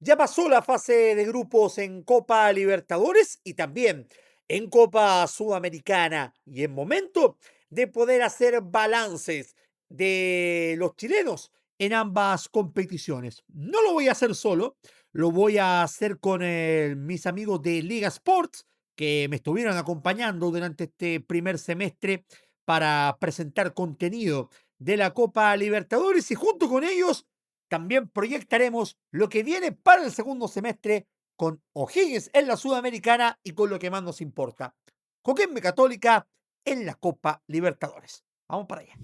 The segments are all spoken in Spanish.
Ya pasó la fase de grupos en Copa Libertadores y también en Copa Sudamericana y en momento de poder hacer balances de los chilenos en ambas competiciones. No lo voy a hacer solo, lo voy a hacer con mis amigos de Liga Sports que me estuvieron acompañando durante este primer semestre para presentar contenido de la Copa Libertadores y junto con ellos también proyectaremos lo que viene para el segundo semestre con O'Higgins en la Sudamericana y con lo que más nos importa, Coquimbo Católica en la Copa Libertadores. Vamos para allá.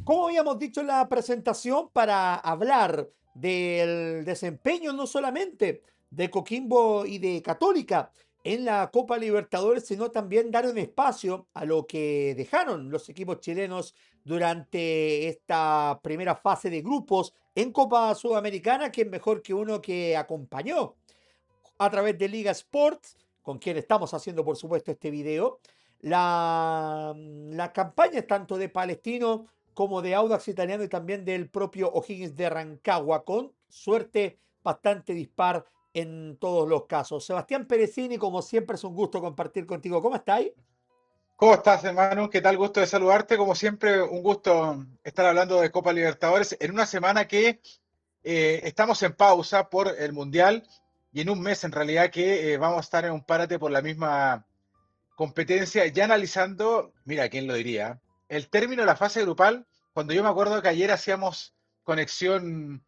Como habíamos dicho en la presentación, para hablar del desempeño no solamente de Coquimbo y de Católica en la Copa Libertadores, sino también dar un espacio a lo que dejaron los equipos chilenos durante esta primera fase de grupos en Copa Sudamericana, que es mejor que uno que acompañó a través de Liga Sports, con quien estamos haciendo, por supuesto, este video, la campaña tanto de Palestino como de Audax Italiano y también del propio O'Higgins de Rancagua, con suerte bastante dispar en todos los casos. Sebastián Perecini, como siempre, es un gusto compartir contigo. ¿Cómo estáis? ¿Cómo estás, hermano? ¿Qué tal? Gusto de saludarte. Como siempre, un gusto estar hablando de Copa Libertadores en una semana que estamos en pausa por el Mundial y en un mes en realidad que vamos a estar en un párate por la misma competencia, ya analizando, mira, ¿quién lo diría? El término de la fase grupal, cuando yo me acuerdo que ayer hacíamos conexión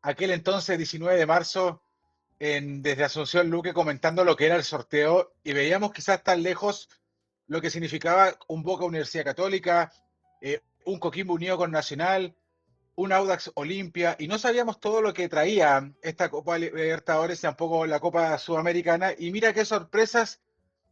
aquel entonces, 19 de marzo, desde Asunción Luque comentando lo que era el sorteo y veíamos quizás tan lejos lo que significaba un Boca Universidad Católica, un Coquimbo Unido con Nacional, un Audax Olimpia, y no sabíamos todo lo que traía esta Copa Libertadores, tampoco la Copa Sudamericana, y mira qué sorpresas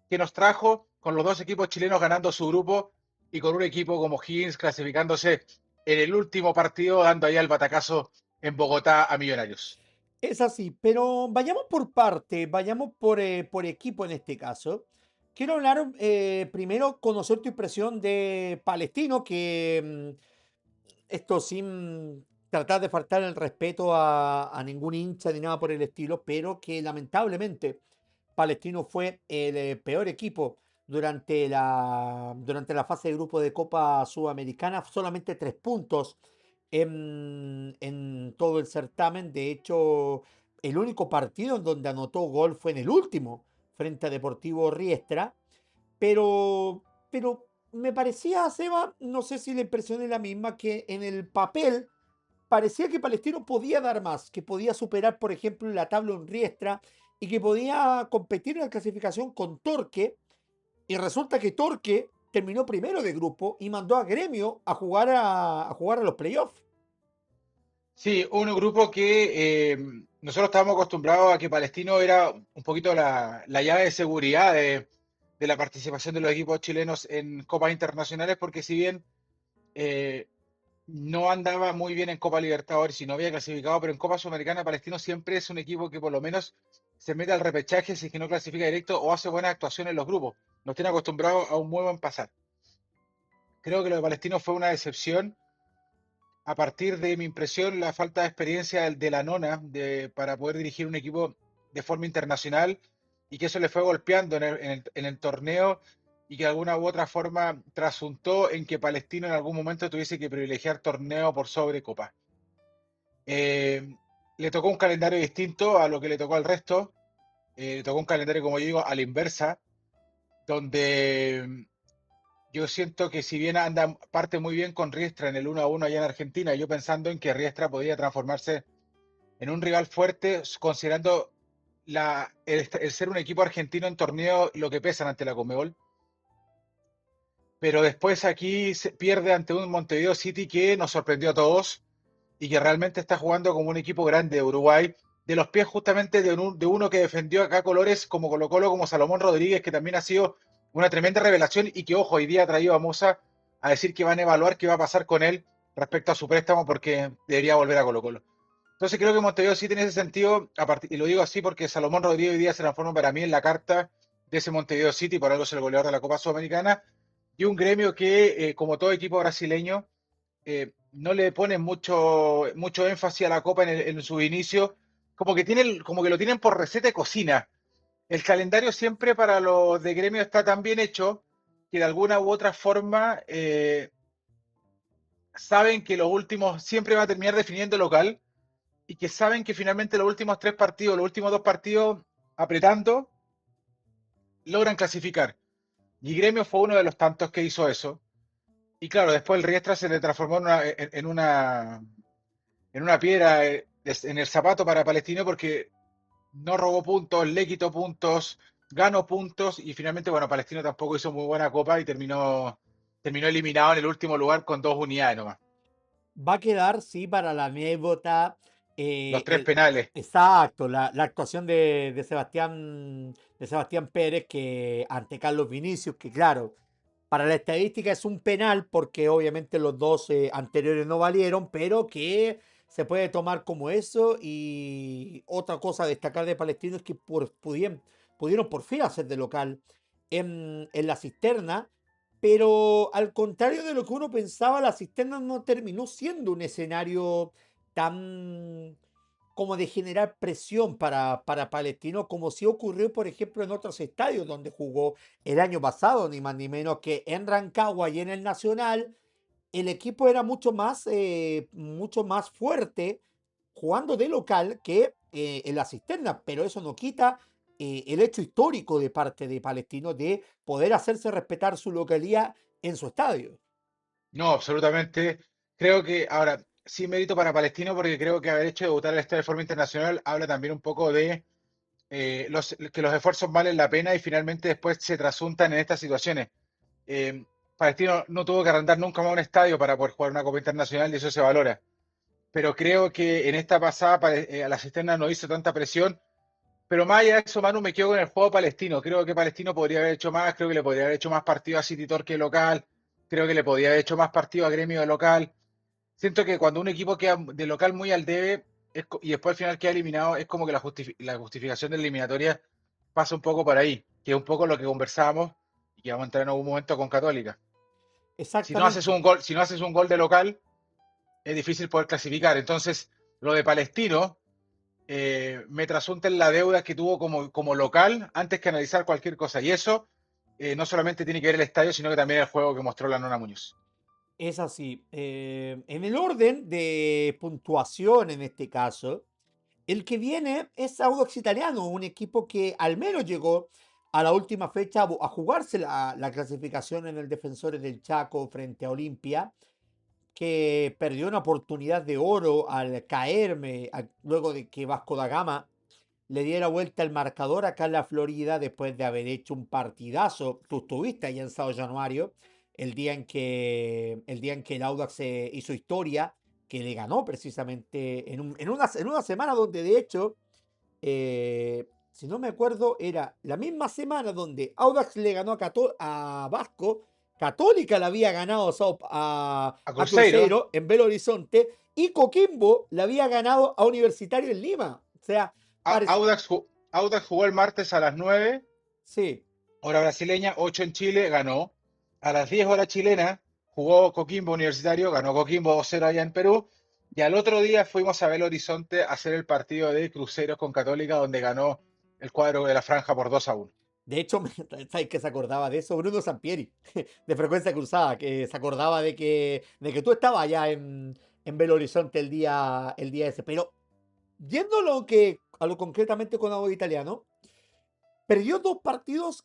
que nos trajo con los dos equipos chilenos ganando su grupo y con un equipo como Higgins clasificándose en el último partido, dando ahí el batacazo en Bogotá a Millonarios. Es así, pero vayamos por parte, vayamos por equipo en este caso. Quiero hablar primero, conocer tu impresión de Palestino, que esto sin tratar de faltar el respeto a ningún hincha ni nada por el estilo, pero que lamentablemente Palestino fue el peor equipo durante la fase de grupo de Copa Sudamericana, solamente 3 puntos en todo el certamen. De hecho, el único partido en donde anotó gol fue en el último, frente a Deportivo Riestra, pero me parecía, Seba, no sé si la impresión es la misma, que en el papel parecía que Palestino podía dar más, que podía superar, por ejemplo, la tabla en Riestra y que podía competir en la clasificación con Torque. Y resulta que Torque terminó primero de grupo y mandó a Gremio a jugar a los playoffs. Sí, un grupo que nosotros estábamos acostumbrados a que Palestino era un poquito la llave de seguridad de la participación de los equipos chilenos en copas internacionales, porque si bien eh, no andaba muy bien en Copa Libertadores y no había clasificado, pero en Copa Sudamericana Palestino siempre es un equipo que por lo menos se mete al repechaje si es que no clasifica directo o hace buenas actuaciones en los grupos. Nos tiene acostumbrados a un muy buen pasar. Creo que lo de Palestino fue una decepción a partir de mi impresión, la falta de experiencia de la nona para poder dirigir un equipo de forma internacional y que eso le fue golpeando en el torneo y que de alguna u otra forma trasuntó en que Palestino en algún momento tuviese que privilegiar torneo por sobre copa. Eh, Le tocó un calendario distinto a lo que le tocó al resto, le tocó un calendario, como yo digo, a la inversa, donde yo siento que si bien anda parte muy bien con Riestra en el 1-1 allá en Argentina, yo pensando en que Riestra podía transformarse en un rival fuerte, considerando el ser un equipo argentino en torneo lo que pesan ante la Conmebol. Pero después aquí se pierde ante un Montevideo City que nos sorprendió a todos y que realmente está jugando como un equipo grande de Uruguay, de los pies justamente de uno que defendió acá colores como Colo Colo, como Salomón Rodríguez, que también ha sido una tremenda revelación y que, ojo, hoy día ha traído a Moza a decir que van a evaluar qué va a pasar con él respecto a su préstamo porque debería volver a Colo Colo. Entonces creo que Montevideo sí tiene ese sentido, y lo digo así porque Salomón Rodríguez hoy día se transforma para mí en la carta de ese Montevideo City, por algo es el goleador de la Copa Sudamericana, y un gremio que, como todo equipo brasileño, no le pone mucho énfasis a la Copa en su inicio, como que como que lo tienen por receta de cocina. El calendario siempre para los de gremio está tan bien hecho que de alguna u otra forma saben que los últimos siempre va a terminar definiendo el local y que saben que finalmente los últimos tres partidos, los últimos dos partidos, apretando, logran clasificar. Y Gremio fue uno de los tantos que hizo eso. Y claro, después el Riestra se le transformó en una piedra en el zapato para Palestino porque no robó puntos, le quitó puntos, ganó puntos y finalmente, bueno, Palestino tampoco hizo muy buena copa y terminó eliminado en el último lugar con 2 unidades nomás. Va a quedar, sí, para la anécdota. Los eh, tres el, penales. exacto, la actuación de Sebastián Pérez que ante Carlos Vinicius, que claro, para la estadística es un penal porque obviamente los dos anteriores no valieron, pero que se puede tomar como eso. Y otra cosa a destacar de Palestino es que pudieron por fin hacer de local en la cisterna, pero al contrario de lo que uno pensaba, la cisterna no terminó siendo un escenario tan como de generar presión para Palestino, como sí ocurrió, por ejemplo, en otros estadios donde jugó el año pasado, ni más ni menos que en Rancagua y en el Nacional. El equipo era mucho más fuerte jugando de local que en la cisterna, pero eso no quita el hecho histórico de parte de Palestino de poder hacerse respetar su localía en su estadio. No, absolutamente. Creo que, ahora, sí mérito para Palestino porque creo que haber hecho debutar al estadio de forma internacional habla también un poco de que los esfuerzos valen la pena y finalmente después se trasuntan en estas situaciones. Palestino no tuvo que arrendar nunca más un estadio para poder jugar una Copa Internacional y eso se valora. Pero creo que en esta pasada a la cisterna no hizo tanta presión. Pero más allá de eso, Manu, me quedo con el juego palestino. Creo que Palestino podría haber hecho más, creo que le podría haber hecho más partido a City Torque local, creo que le podría haber hecho más partido a Gremio de local. Siento que cuando un equipo queda de local muy al debe y después al final queda eliminado, es como que la justificación de la eliminatoria pasa un poco por ahí, que es un poco lo que conversábamos y que vamos a entrar en algún momento con Católica. Exactamente. Si no haces un gol de local, es difícil poder clasificar. Entonces, lo de Palestino me trasunta en la deuda que tuvo como local antes que analizar cualquier cosa. Y eso no solamente tiene que ver el estadio, sino que también el juego que mostró la Nona Muñoz. Es así. En el orden de puntuación, en este caso, el que viene es Audax Italiano, un equipo que al menos llegó a la última fecha a jugarse la clasificación en el Defensores del Chaco frente a Olimpia, que perdió una oportunidad de oro al caerme luego de que Vasco da Gama le diera vuelta el marcador acá en la Florida después de haber hecho un partidazo. Tú estuviste allá en Sao Januario el día en que el Audax hizo historia, que le ganó precisamente en una semana donde de hecho, si no me acuerdo, era la misma semana donde Audax le ganó a Vasco, Católica le había ganado A a Cruzeiro, Cruzeiro en Belo Horizonte y Coquimbo le había ganado a Universitario en Lima. O sea, Audax jugó el martes a las 9 sí, hora brasileña, 8 en Chile, ganó. A las 10 hora chilena jugó Coquimbo Universitario, ganó Coquimbo 2-0 allá en Perú. Y al otro día fuimos a Belo Horizonte a hacer el partido de Cruceros con Católica, donde ganó el cuadro de la franja por 2-1. de hecho, ¿sabes que se acordaba de eso? Bruno Sampieri, de Frecuencia Cruzada, que se acordaba de que tú estabas allá en Belo Horizonte el día ese. Pero yendo a lo concretamente con algo italiano, perdió dos partidos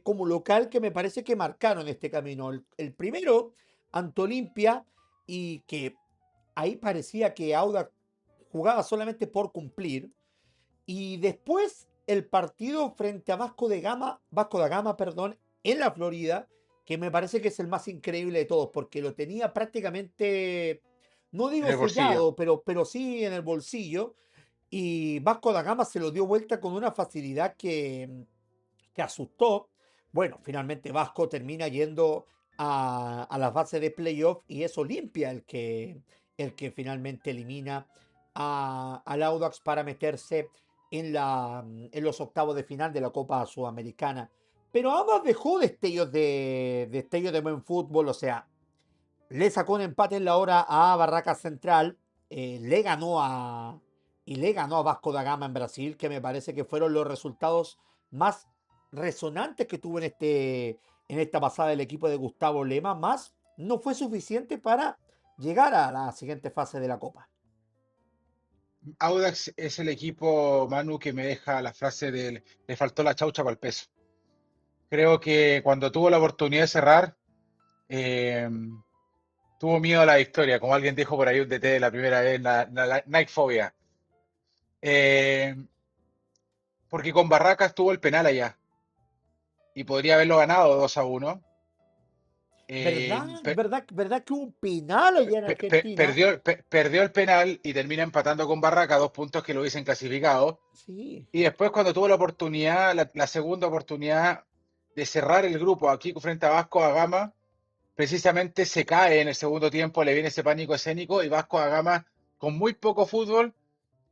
como local que me parece que marcaron este camino. El primero, ante Olimpia, y que ahí parecía que Auda jugaba solamente por cumplir. Y después el partido frente a Vasco da Gama, perdón, en la Florida, que me parece que es el más increíble de todos, porque lo tenía prácticamente, no En digo el bolsillo. sellado, pero sí en el bolsillo. Y Vasco da Gama se lo dio vuelta con una facilidad que asustó. Bueno, finalmente Vasco termina yendo a las fases de playoff y es Olimpia el que finalmente elimina al Audax para meterse en los octavos de final de la Copa Sudamericana. Pero ambas dejó destellos de buen fútbol, o sea, le sacó un empate en la hora a Barracas Central, le ganó y le ganó a Vasco da Gama en Brasil, que me parece que fueron los resultados más resonantes que tuvo en esta pasada el equipo de Gustavo Lema, más no fue suficiente para llegar a la siguiente fase de la Copa. Audax es el equipo, Manu, que me deja la frase de le faltó la chaucha para el peso. Creo que cuando tuvo la oportunidad de cerrar, eh, tuvo miedo a la victoria, como alguien dijo por ahí un DT de la primera vez, la Nike Fobia. Eh, Porque con Barracas tuvo el penal allá y podría haberlo ganado 2-1. ¿Verdad? Eh, per- ¿Verdad? ¿Verdad que hubo un penal allá en Argentina? perdió el penal y termina empatando con Barracas, 2 puntos que lo hubiesen clasificado. Sí. Y después cuando tuvo la oportunidad, la segunda oportunidad de cerrar el grupo aquí frente a Vasco da Gama, precisamente se cae en el segundo tiempo, le viene ese pánico escénico y Vasco da Gama, con muy poco fútbol,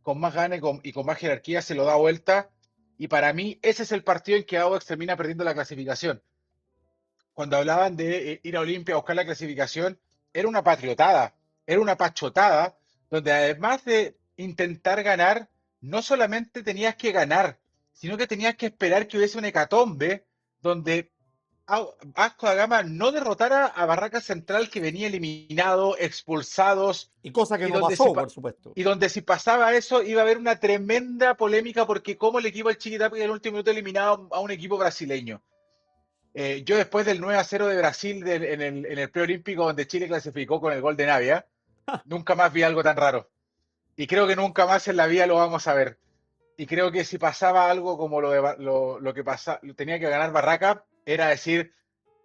con más ganas y con más jerarquía, se lo da vuelta. Y para mí, ese es el partido en que Audax termina perdiendo la clasificación. Cuando hablaban de ir a Olimpia a buscar la clasificación, era una patriotada, era una pachotada, donde además de intentar ganar, no solamente tenías que ganar, sino que tenías que esperar que hubiese una hecatombe donde Vasco da Gama no derrotara a Barraca Central que venía eliminado, expulsados, Y cosa que y no donde si, pasó, por supuesto. y donde si pasaba eso iba a haber una tremenda polémica porque como el equipo del Chiquitapia en el último minuto eliminado a un equipo brasileño. Yo después del 9-0 de Brasil en el preolímpico donde Chile clasificó con el gol de Navia, nunca más vi algo tan raro. Y creo que nunca más en la vida lo vamos a ver. Y creo que si pasaba algo como lo que tenía que ganar Barraca, era decir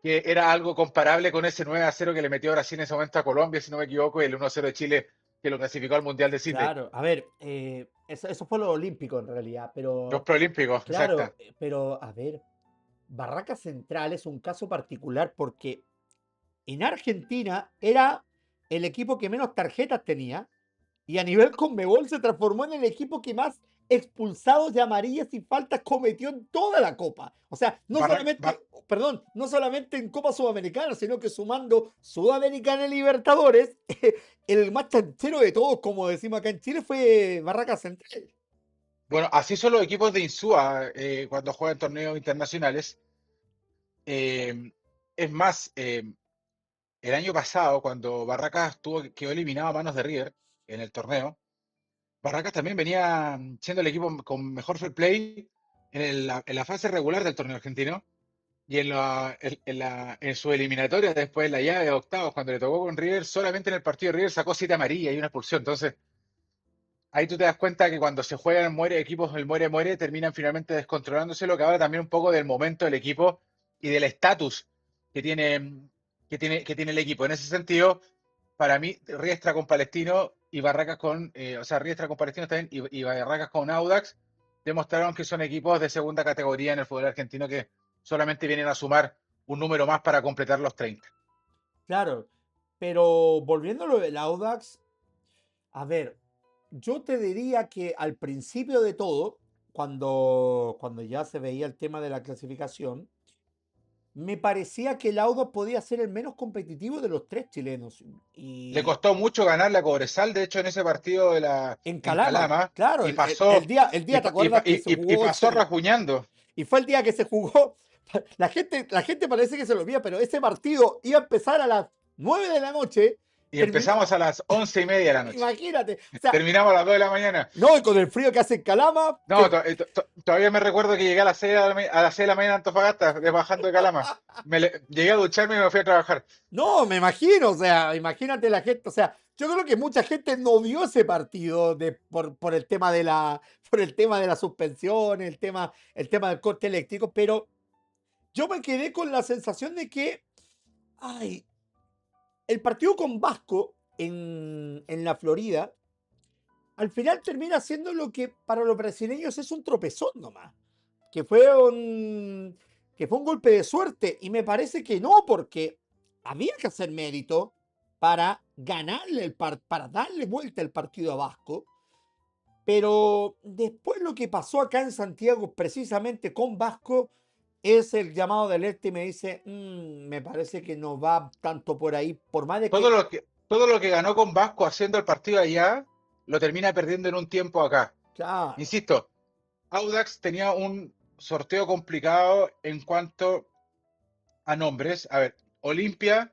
que era algo comparable con ese 9-0 que le metió Brasil en ese momento a Colombia, si no me equivoco, y el 1-0 de Chile que lo clasificó al Mundial de Sydney. Claro, a ver, eso fue lo olímpico en realidad, Los pero preolímpicos, claro, exacto. pero a ver, Barraca Central es un caso particular porque en Argentina era el equipo que menos tarjetas tenía y a nivel Conmebol se transformó en el equipo que más expulsados de amarillas y faltas cometió en toda la Copa. O sea, no Barra- Bar- solamente, perdón, no solamente en Copa Sudamericana, sino que sumando Sudamericana y Libertadores, el más chanchero de todos, como decimos acá en Chile, fue Barraca Central. bueno, así son los equipos de Insúa cuando juegan torneos internacionales. Eh, es más, el año pasado, cuando Barracas quedó eliminado a manos de River en el torneo, Barracas también venía siendo el equipo con mejor fair play en la fase regular del torneo argentino y en su eliminatoria después en la llave de octavos, cuando le tocó con River, solamente en el partido de River sacó 7 amarillas y una expulsión. Entonces, ahí tú te das cuenta que cuando se juegan equipos el muere terminan finalmente descontrolándose, lo que habla también un poco del momento del equipo y del estatus que tiene, que tiene el equipo. En ese sentido, para mí, Riestra con Palestino y Barracas o sea, Riestra con Palestino también y Barracas con Audax demostraron que son equipos de segunda categoría en el fútbol argentino que solamente vienen a sumar un número más para completar los 30. Claro, pero volviendo a lo del Audax, a ver, yo te diría que al principio de todo, cuando ya se veía el tema de la clasificación, me parecía que el Audax podía ser el menos competitivo de los tres chilenos. Le Y costó mucho ganarle a Cobresal, de hecho, en ese partido en en Calama, Calama, claro, y pasó, el día, ¿te acuerdas que se y jugó? pasó rajuñando. Y fue el día que se jugó. La gente parece que se lo olvida, pero ese partido iba a empezar a las 9 de la noche. Y Terminó, empezamos a las 11:30 de la noche. imagínate. O sea, Terminamos a las 2 de la mañana. no, y con el frío que hace en Calama, No, todavía me recuerdo que llegué a las 6 a las 6 de la mañana en Antofagasta, bajando de Calama. Llegué a ducharme y me fui a trabajar. no, me imagino, o sea, imagínate la gente, o sea, yo creo que mucha gente no vio ese partido por el tema de por el tema de la suspensión, el tema del corte eléctrico, pero yo me quedé con la sensación de que, ay, el partido con Vasco en la Florida, al final termina siendo lo que para los brasileños es un tropezón nomás, que fue que fue un golpe de suerte, y me parece que no, porque había que hacer mérito para ganarle para darle vuelta el partido a Vasco, pero después lo que pasó acá en Santiago, precisamente con Vasco, es el llamado del este y me dice, me parece que no va tanto por ahí, por más de que Todo lo que ganó con Vasco haciendo el partido allá, lo termina perdiendo en un tiempo acá. Claro, Insisto, Audax tenía un sorteo complicado en cuanto a nombres. A ver, Olimpia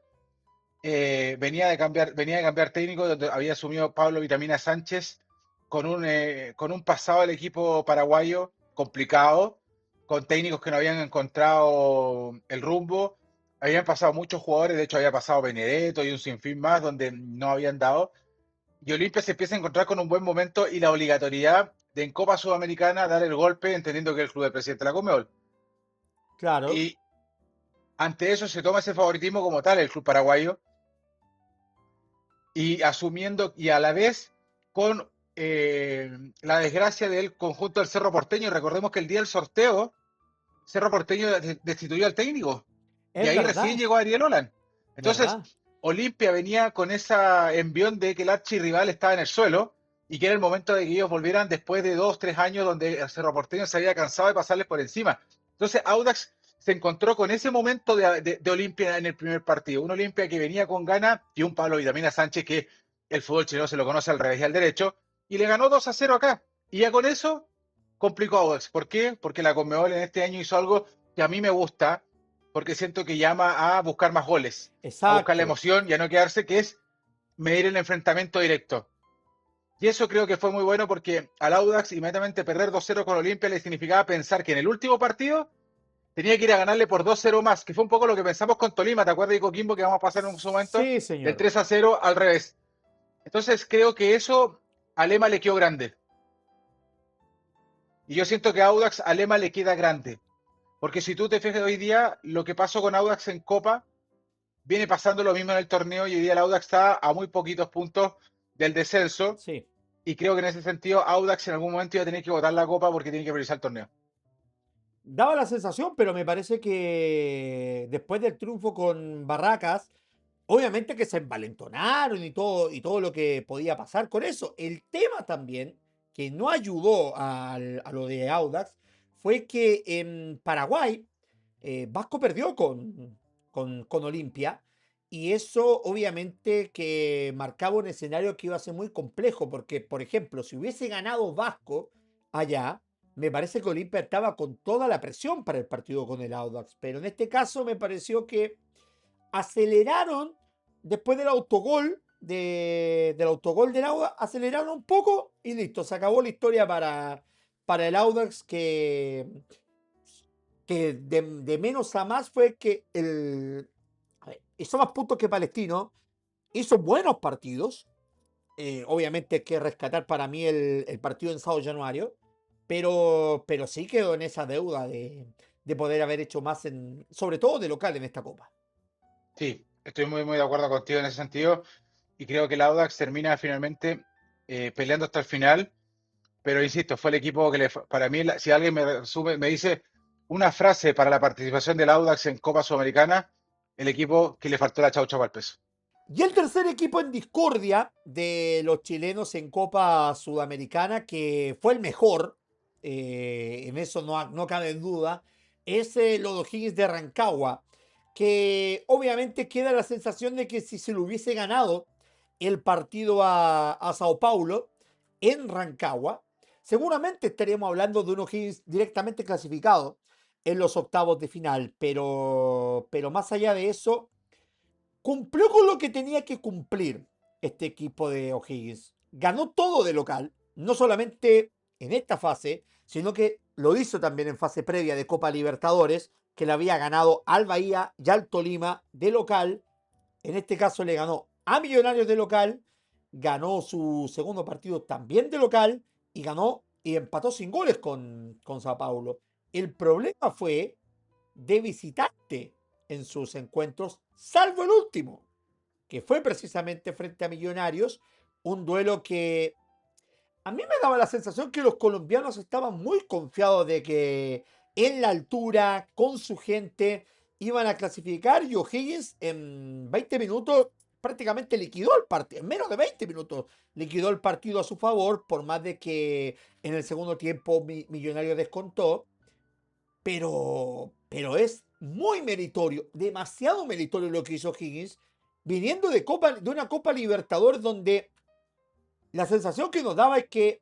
venía de cambiar técnico, donde había asumido Pablo Vitamina Sánchez con un pasado del equipo paraguayo complicado, con técnicos que no habían encontrado el rumbo. Habían pasado muchos jugadores, de hecho había pasado Benedetto y un sinfín más donde no habían dado. Y Olimpia se empieza a encontrar con un buen momento y la obligatoriedad de en Copa Sudamericana dar el golpe, entendiendo que es el club del presidente de la Conmebol. claro, Y ante eso se toma ese favoritismo como tal el club paraguayo y asumiendo y a la vez con la desgracia del conjunto del Cerro Porteño. Recordemos que el día del sorteo, Cerro Porteño destituyó al técnico y es ahí recién verdad, llegó Ariel Holland. Entonces, verdad. Olimpia venía con esa envión de que el archirrival estaba en el suelo y que era el momento de que ellos volvieran después de 2, 3 años donde el Cerro Porteño se había cansado de pasarles por encima. Entonces, Audax se encontró con ese momento de Olimpia en el primer partido. Un Olimpia que venía con ganas y un Pablo Vitamina Sánchez que el fútbol chileno se lo conoce al revés y al derecho y le ganó 2-0 acá. Y ya con eso complicó a Audax. ¿Por qué? Porque la Conmebol en este año hizo algo que a mí me gusta, porque siento que llama a buscar más goles, a buscar la Exacto. emoción y a no quedarse, que es medir el enfrentamiento directo. Y eso creo que fue muy bueno porque al Audax inmediatamente perder 2-0 con Olimpia le significaba pensar que en el último partido tenía que ir a ganarle por 2-0 más, que fue un poco lo que pensamos con Tolima, ¿te acuerdas de Coquimbo que vamos a pasar en su momento? Sí, Del señor. 3-0 al revés. Entonces creo que eso a Lema le quedó grande. Y yo siento que a Audax a Lema le queda grande. Porque si tú te fijas hoy día, lo que pasó con Audax en Copa, viene pasando lo mismo en el torneo y hoy día el Audax está a muy poquitos puntos del descenso. Sí. Y creo que en ese sentido Audax en algún momento iba a tener que botar la Copa porque tiene que priorizar el torneo. Daba la sensación, pero me parece que después del triunfo con Barracas, obviamente que se envalentonaron y todo lo que podía pasar con eso. El tema también que no ayudó a lo de Audax fue que en Paraguay Vasco perdió con Olimpia y eso obviamente que marcaba un escenario que iba a ser muy complejo porque, por ejemplo, si hubiese ganado Vasco allá, me parece que Olimpia estaba con toda la presión para el partido con el Audax, pero en este caso me pareció que aceleraron después del autogol del Audax, aceleraron un poco y listo, se acabó la historia para el Audax que de menos a más fue que a ver, hizo más puntos que Palestino, hizo buenos partidos, obviamente hay que rescatar para mí el partido en Sao Januario, pero sí quedó en esa deuda de poder haber hecho más, sobre todo de local en esta copa. Sí, estoy muy de acuerdo contigo en ese sentido y creo que el Audax termina finalmente peleando hasta el final, pero insisto, fue el equipo que para mí, si alguien me dice una frase para la participación del Audax en Copa Sudamericana, el equipo que le faltó la chaucha para el peso. Y el tercer equipo en discordia de los chilenos en Copa Sudamericana, que fue el mejor, en eso no cabe duda, es los O'Higgins de Rancagua, que obviamente queda la sensación de que si se lo hubiese ganado el partido a Sao Paulo en Rancagua, seguramente estaríamos hablando de un O'Higgins directamente clasificado en los octavos de final, pero más allá de eso cumplió con lo que tenía que cumplir este equipo de O'Higgins. Ganó todo de local, no solamente en esta fase, sino que lo hizo también en fase previa de Copa Libertadores, que le había ganado al Bahía y al Tolima de local. En este caso le ganó a Millonarios de local, ganó su segundo partido también de local y ganó y empató sin goles con Sao Paulo. El problema fue de visitante en sus encuentros, salvo el último, que fue precisamente frente a Millonarios, un duelo que a mí me daba la sensación que los colombianos estaban muy confiados de que en la altura, con su gente, iban a clasificar y O'Higgins en 20 minutos prácticamente liquidó el partido, en menos de 20 minutos liquidó el partido a su favor, por más de que en el segundo tiempo Millonario descontó, pero es muy meritorio, demasiado meritorio lo que hizo Higgins, viniendo de una Copa Libertadores donde la sensación que nos daba es que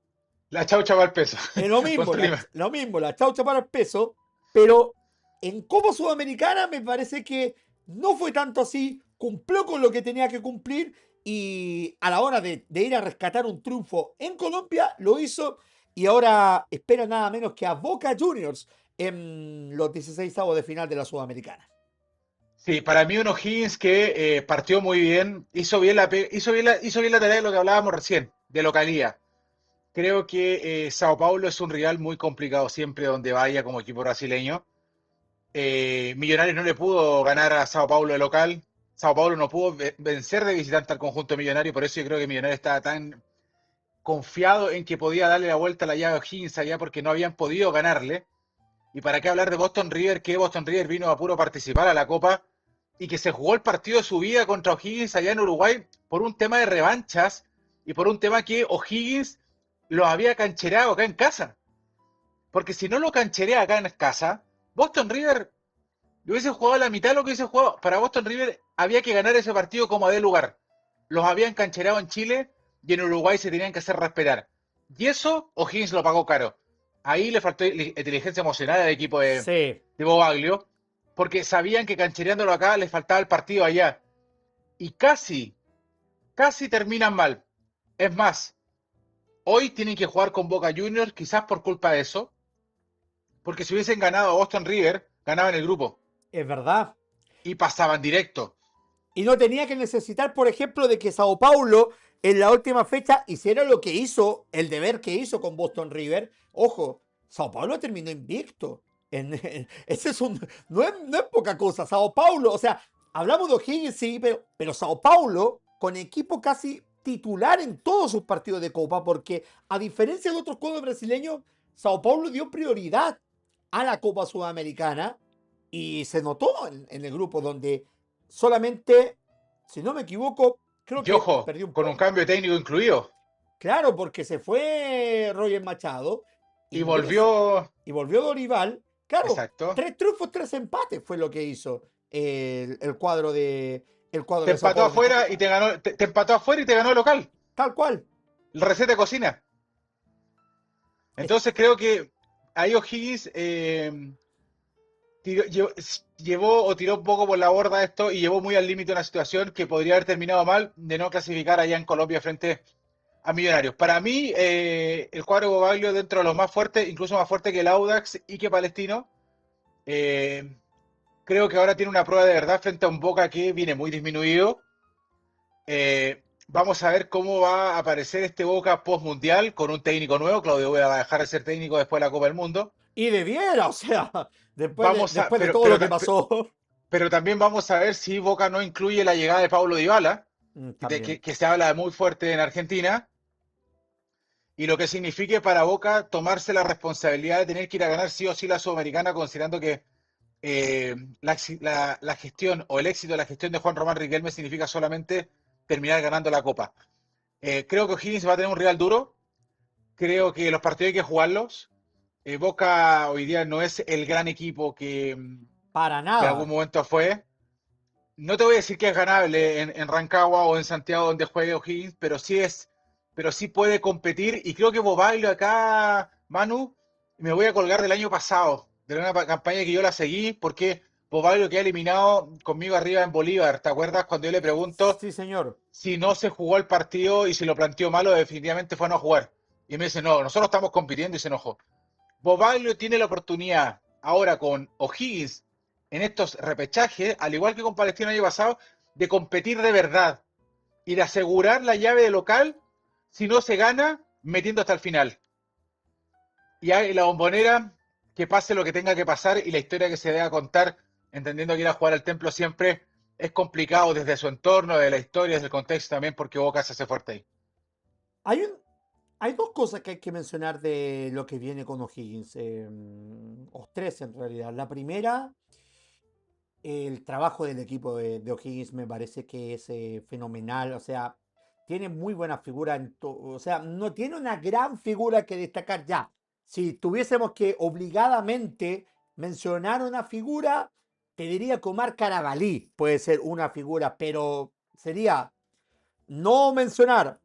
La chaucha va al peso es lo mismo, contra Lima. lo mismo, la chaucha para el peso, pero en Copa Sudamericana me parece que no fue tanto así, cumplió con lo que tenía que cumplir y a la hora de ir a rescatar un triunfo en Colombia lo hizo y ahora espera nada menos que a Boca Juniors en los 16avos de final de la Sudamericana. Sí, para mí un O'Higgins que partió muy bien, hizo bien la tarea de lo que hablábamos recién, de localía. Creo que Sao Paulo es un rival muy complicado siempre donde vaya como equipo brasileño. Millonarios no le pudo ganar a Sao Paulo de local. Sao Paulo no pudo vencer de visitante al conjunto millonario, por eso yo creo que Millonarios estaba tan confiado en que podía darle la vuelta a la llave a O'Higgins allá porque no habían podido ganarle. Y para qué hablar de Boston River, que Boston River vino a puro participar a la Copa y que se jugó el partido de su vida contra O'Higgins allá en Uruguay por un tema de revanchas y por un tema que O'Higgins lo había canchereado acá en casa. Porque si no lo cancherea acá en casa, Boston River le hubiese jugado la mitad de lo que hubiese jugado. Para Boston River había que ganar ese partido como de lugar. Los habían cancherado en Chile y en Uruguay se tenían que hacer respetar. Y eso O'Higgins lo pagó caro. Ahí le faltó inteligencia emocional al equipo Sí, de Bobaglio, porque sabían que canchereándolo acá les faltaba el partido allá. Y casi terminan mal. Es más, hoy tienen que jugar con Boca Juniors, quizás por culpa de eso, porque si hubiesen ganado a Boston River, ganaban el grupo es verdad. y pasaban directo. Y no tenía que necesitar, por ejemplo, de que Sao Paulo en la última fecha hiciera lo que hizo, el deber que hizo con Boston River. Ojo, Sao Paulo terminó invicto. Ese es un, no es poca cosa. Sao Paulo, o sea, hablamos de O'Higgins, sí, pero Sao Paulo con equipo casi titular en todos sus partidos de Copa, porque a diferencia de otros clubes brasileños, Sao Paulo dio prioridad a la Copa Sudamericana y se notó en el grupo donde solamente, si no me equivoco, creo Y que ojo, perdió un con un punto. cambio técnico incluido. Claro, porque se fue Roger Machado, Y ingresa volvió, y volvió Dorival. Claro, exacto, 3 triunfos, 3 empates fue lo que hizo el cuadro te de Sao empató Paulo en esta afuera y Copa. te ganó, te empató afuera y te ganó el local. Tal cual. La receta de cocina. Es- Entonces creo que ahí O'Higgins llevó o tiró un poco por la borda esto y llevó muy al límite una situación que podría haber terminado mal de no clasificar allá en Colombia frente a Millonarios. Para mí, el cuadro Bobaglio dentro de los más fuertes, incluso más fuerte que el Audax y que Palestino, eh, creo que ahora tiene una prueba de verdad frente a un Boca que viene muy disminuido. Vamos a ver cómo va a aparecer este Boca post-mundial con un técnico nuevo. Claudio Vela va a dejar de ser técnico después de la Copa del Mundo. y debiera, o sea, Vamos a, después de todo lo que pasó. pero también vamos a ver si Boca no incluye la llegada de Paulo Dybala, También. que se habla muy fuerte en Argentina, y lo que signifique para Boca tomarse la responsabilidad de tener que ir a ganar sí o sí la Sudamericana, considerando que la gestión o el éxito de la gestión de Juan Román Riquelme significa solamente terminar ganando la Copa. Creo que O'Higgins va a tener un rival duro, creo que los partidos hay que jugarlos. Boca hoy día no es el gran equipo Para que en algún nada. momento fue. No te voy a decir que es ganable en Rancagua o en Santiago donde juegue O'Higgins, pero sí puede competir. Y creo que Bobaglio acá, Manu, me voy a colgar del año pasado, de una campaña que yo la seguí, porque Bobaglio queda eliminado conmigo arriba en Bolívar. ¿Te acuerdas cuando yo le pregunto Sí, señor. si no se jugó el partido y si lo planteó malo, definitivamente fue no jugar? Y me dice, no, nosotros estamos compitiendo y se enojó. Bobaglio tiene la oportunidad ahora con O'Higgins en estos repechajes, al igual que con Palestino el año pasado, de competir de verdad y de asegurar la llave de local si no se gana metiendo hasta el final. Y hay la bombonera, que pase lo que tenga que pasar y la historia que se deba contar, entendiendo que ir a jugar al templo siempre es complicado desde su entorno, de la historia, desde el contexto también, porque Boca se hace fuerte ahí. Hay un, hay dos cosas que hay que mencionar de lo que viene con O'Higgins, o tres en realidad. La primera, el trabajo del equipo de O'Higgins me parece que es fenomenal, o sea, tiene muy buena figura, o sea, no tiene una gran figura que destacar ya. Si tuviésemos que obligadamente mencionar una figura, te diría que Omar Carabalí puede ser una figura, pero sería no mencionar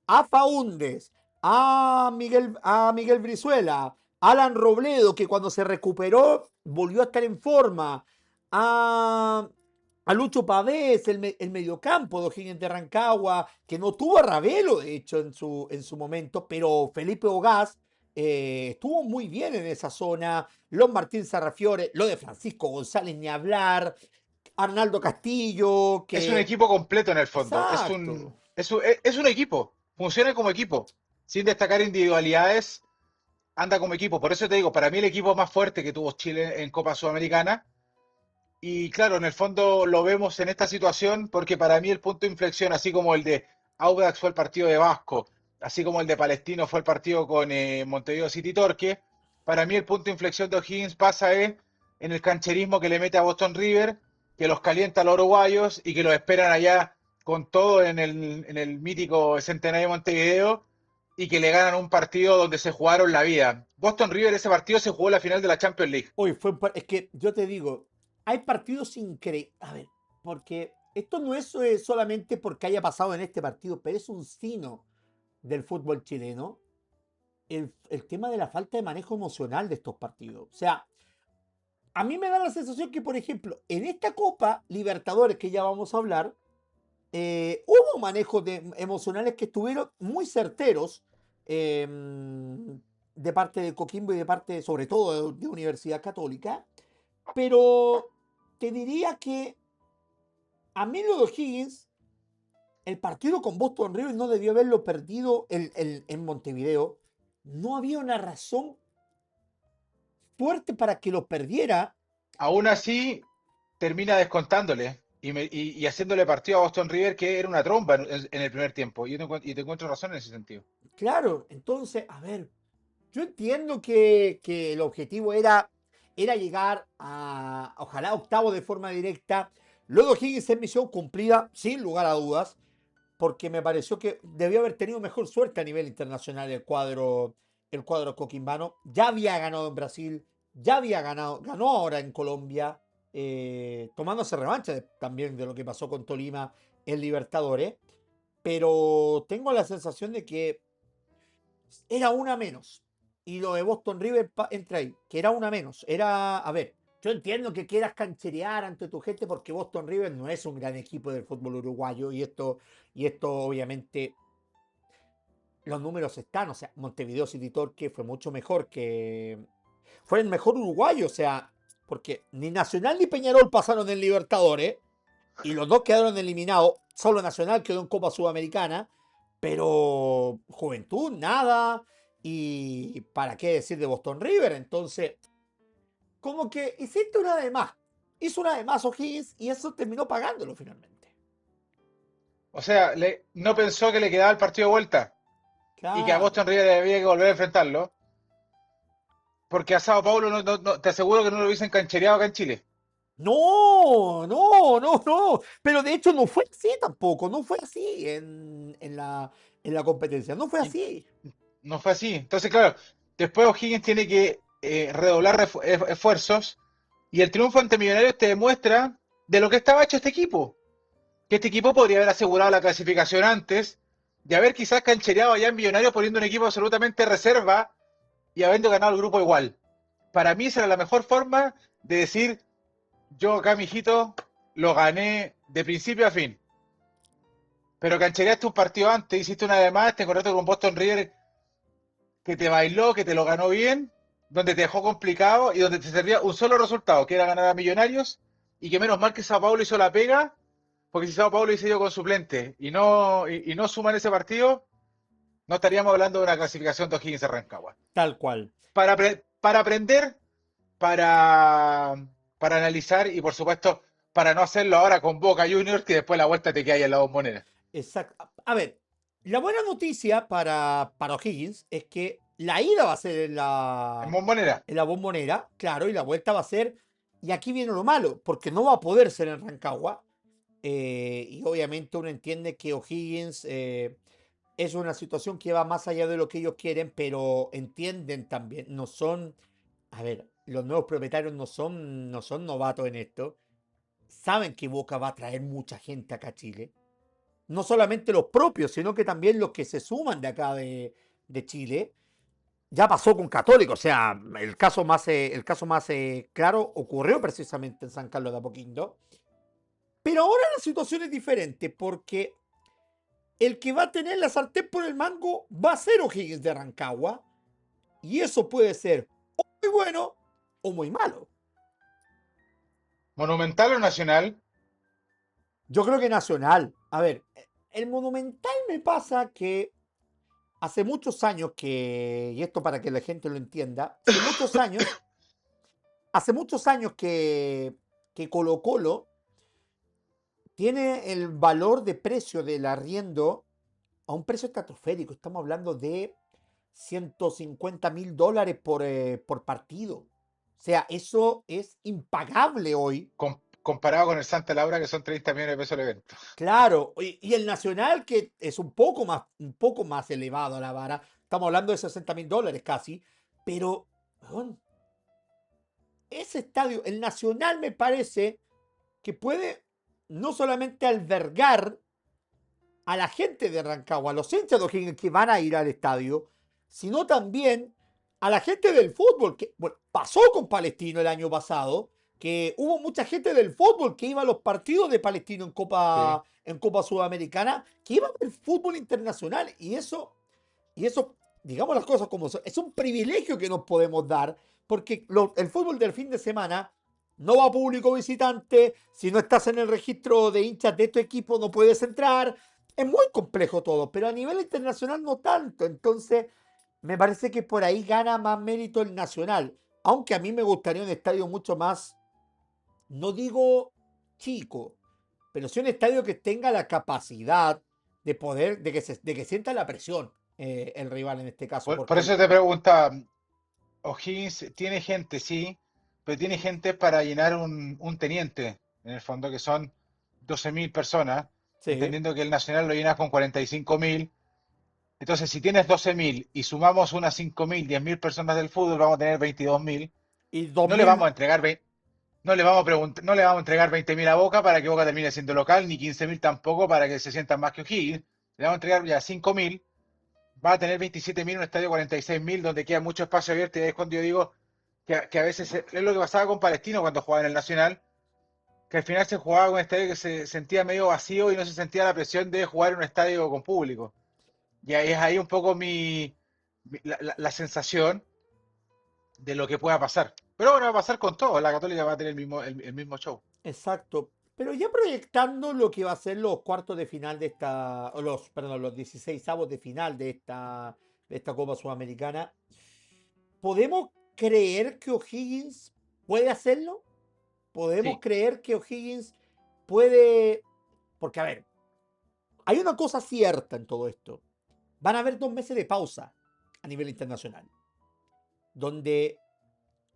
a Faúndes, a Miguel Brizuela, Alan Robledo, que cuando se recuperó volvió a estar en forma, a, a Lucho Pavés, el mediocampo de O'Higgins de Rancagua, que no tuvo a Ravelo, de hecho, en su momento, pero Felipe Ogaz estuvo muy bien en esa zona. Los Martín Sarrafiore, lo de Francisco González, ni hablar. Arnaldo Castillo, Es un que. equipo completo en el fondo. Exacto. Es un equipo. Funciona como equipo. Sin destacar individualidades, anda como equipo. Por eso te digo, para mí el equipo más fuerte que tuvo Chile en Copa Sudamericana. Y claro, en el fondo lo vemos en esta situación porque para mí el punto de inflexión, así como el de Audax fue el partido de Vasco, así como el de Palestino fue el partido con Montevideo City Torque, para mí el punto de inflexión de O'Higgins pasa en el cancherismo que le mete a Boston River, que los calienta a los uruguayos y que los esperan allá con todo en el mítico Centenario de Montevideo y que le ganan un partido donde se jugaron la vida. Boston River, ese partido se jugó la final de la Champions League. Hoy es que yo te digo, hay partidos increíbles. A ver, porque esto no es solamente porque haya pasado en este partido, pero es un sino del fútbol chileno el tema de la falta de manejo emocional de estos partidos. O sea, a mí me da la sensación que, por ejemplo, en esta Copa Libertadores que ya vamos a hablar, hubo manejos emocionales que estuvieron muy certeros eh, de parte de Coquimbo y de parte, sobre todo, de Universidad Católica. Pero te diría que a mí lo de O'Higgins, el partido con Boston River no debió haberlo perdido en Montevideo. No había una razón fuerte para que lo perdiera. Aún así, termina descontándole y haciéndole partido a Boston River que era una tromba en el primer tiempo. Y te encuentro razón en ese sentido. Claro, entonces, a ver, yo entiendo que el objetivo era llegar a, ojalá, octavo de forma directa. Luego Higgins es misión cumplida, sin lugar a dudas, porque me pareció que debió haber tenido mejor suerte a nivel internacional el cuadro coquimbano. Ya había ganado en Brasil, ya había ganó ahora en Colombia, tomándose revancha también de lo que pasó con Tolima en Libertadores. Pero tengo la sensación de que era una menos. Y lo de Boston River entra ahí, que era una menos. Era, a ver, yo entiendo que quieras cancherear ante tu gente porque Boston River no es un gran equipo del fútbol uruguayo y esto obviamente los números están, o sea, Montevideo City Torque fue mucho mejor fue el mejor uruguayo, o sea, porque ni Nacional ni Peñarol pasaron en Libertadores y los dos quedaron eliminados. Solo Nacional quedó en Copa Sudamericana, pero Juventud nada. Y para qué decir de Boston River. Entonces, como que hiciste una de más. Hizo una de más O'Higgins y eso terminó pagándolo finalmente. O sea, no pensó que le quedaba el partido de vuelta y que a Claro. Boston River había que volver a enfrentarlo. Porque a Sao Paulo te aseguro que no lo hubiesen canchereado acá en Chile. No, no, no, no. Pero de hecho no fue así tampoco. No fue así en la competencia. No fue Y así. no fue así. Entonces, claro, después O'Higgins tiene que redoblar esfuerzos y el triunfo ante Millonarios te demuestra de lo que estaba hecho este equipo. Que este equipo podría haber asegurado la clasificación antes, de haber quizás canchereado allá en Millonarios poniendo un equipo absolutamente reserva y habiendo ganado el grupo igual. Para mí esa era la mejor forma de decir, yo acá, mijito, lo gané de principio a fin. Pero canchereaste un partido antes, hiciste una de más, te encontraste con Boston River que te bailó, que te lo ganó bien, donde te dejó complicado y donde te servía un solo resultado, que era ganar a Millonarios, y que menos mal que Sao Paulo hizo la pega, porque si Sao Paulo hubiese ido con suplente y no suma en ese partido, no estaríamos hablando de una clasificación de O'Higgins a Rancagua. Tal cual. Para aprender, para, para analizar y por supuesto para no hacerlo ahora con Boca Juniors que después la vuelta te queda ahí en la bombonera. Exacto. A ver, la buena noticia para O'Higgins es que la ida va a ser en En la, bombonera. en la Bombonera, claro, y la vuelta va a ser, y aquí viene lo malo, porque no va a poder ser en Rancagua, y obviamente uno entiende que O'Higgins es una situación que va más allá de lo que ellos quieren, pero entienden también, no son, a ver, los nuevos propietarios no son novatos en esto, saben que Boca va a traer mucha gente acá a Chile no solamente los propios, sino que también los que se suman de acá de Chile. Ya pasó con Católico, o sea, el caso más claro ocurrió precisamente en San Carlos de Apoquindo. Pero ahora la situación es diferente porque el que va a tener la sartén por el mango va a ser O'Higgins de Rancagua y eso puede ser o muy bueno o muy malo. ¿Monumental o Nacional? Yo creo que Nacional, a ver, el Monumental me pasa que hace muchos años y esto para que la gente lo entienda, hace muchos años que Colo Colo tiene el valor de precio del arriendo a un precio estratosférico. Estamos hablando de $150.000 por partido. O sea, eso es impagable hoy. Comparado con el Santa Laura, que son 30 millones de pesos el evento. Claro, y el Nacional, que es un poco más elevado a la vara, estamos hablando de $60.000 casi, pero weón, ese estadio, el Nacional me parece que puede no solamente albergar a la gente de Rancagua, a los hinchas de O'Higgins que van a ir al estadio, sino también a la gente del fútbol, que bueno, pasó con Palestino el año pasado, que hubo mucha gente del fútbol que iba a los partidos de Palestino en Sí. Copa Sudamericana, que iba a ver fútbol internacional, y eso, digamos las cosas como son, es un privilegio que nos podemos dar, porque el fútbol del fin de semana no va a público visitante, si no estás en el registro de hinchas de tu equipo no puedes entrar, es muy complejo todo, pero a nivel internacional no tanto, entonces me parece que por ahí gana más mérito el Nacional, aunque a mí me gustaría un estadio mucho más, no digo chico, pero sí un estadio que tenga la capacidad de poder, de que sienta la presión el rival en este caso, Por porque eso te preguntaba, O'Higgins tiene gente, sí, pero tiene gente para llenar un teniente, en el fondo, que son 12.000 personas, sí, entendiendo que el Nacional lo llenas con 45.000. Entonces, si tienes 12.000 y sumamos unas 5.000, 10.000 personas del fútbol, vamos a tener 22.000. y dos No le vamos mil a entregar, no le vamos a no le vamos a entregar 20.000 a Boca para que Boca termine siendo local, ni 15.000 tampoco para que se sientan más que O'Higgins. Le vamos a entregar ya 5.000. Va a tener 27.000 un estadio 46.000 donde queda mucho espacio abierto y ahí es cuando yo digo que a veces es lo que pasaba con Palestino cuando jugaba en el Nacional, que al final se jugaba con un estadio que se sentía medio vacío y no se sentía la presión de jugar en un estadio con público. Y ahí es ahí un poco la sensación de lo que pueda pasar. Pero bueno, va a pasar con todo. La Católica va a tener el mismo show. exacto. Pero ya proyectando lo que va a ser los cuartos de final de esta, o perdón, los 16avos de final de esta Copa Sudamericana, ¿podemos creer que O'Higgins puede hacerlo? ¿Podemos Sí, creer que O'Higgins puede? Porque, a ver, hay una cosa cierta en todo esto. Van a haber 2 meses de pausa a nivel internacional, donde,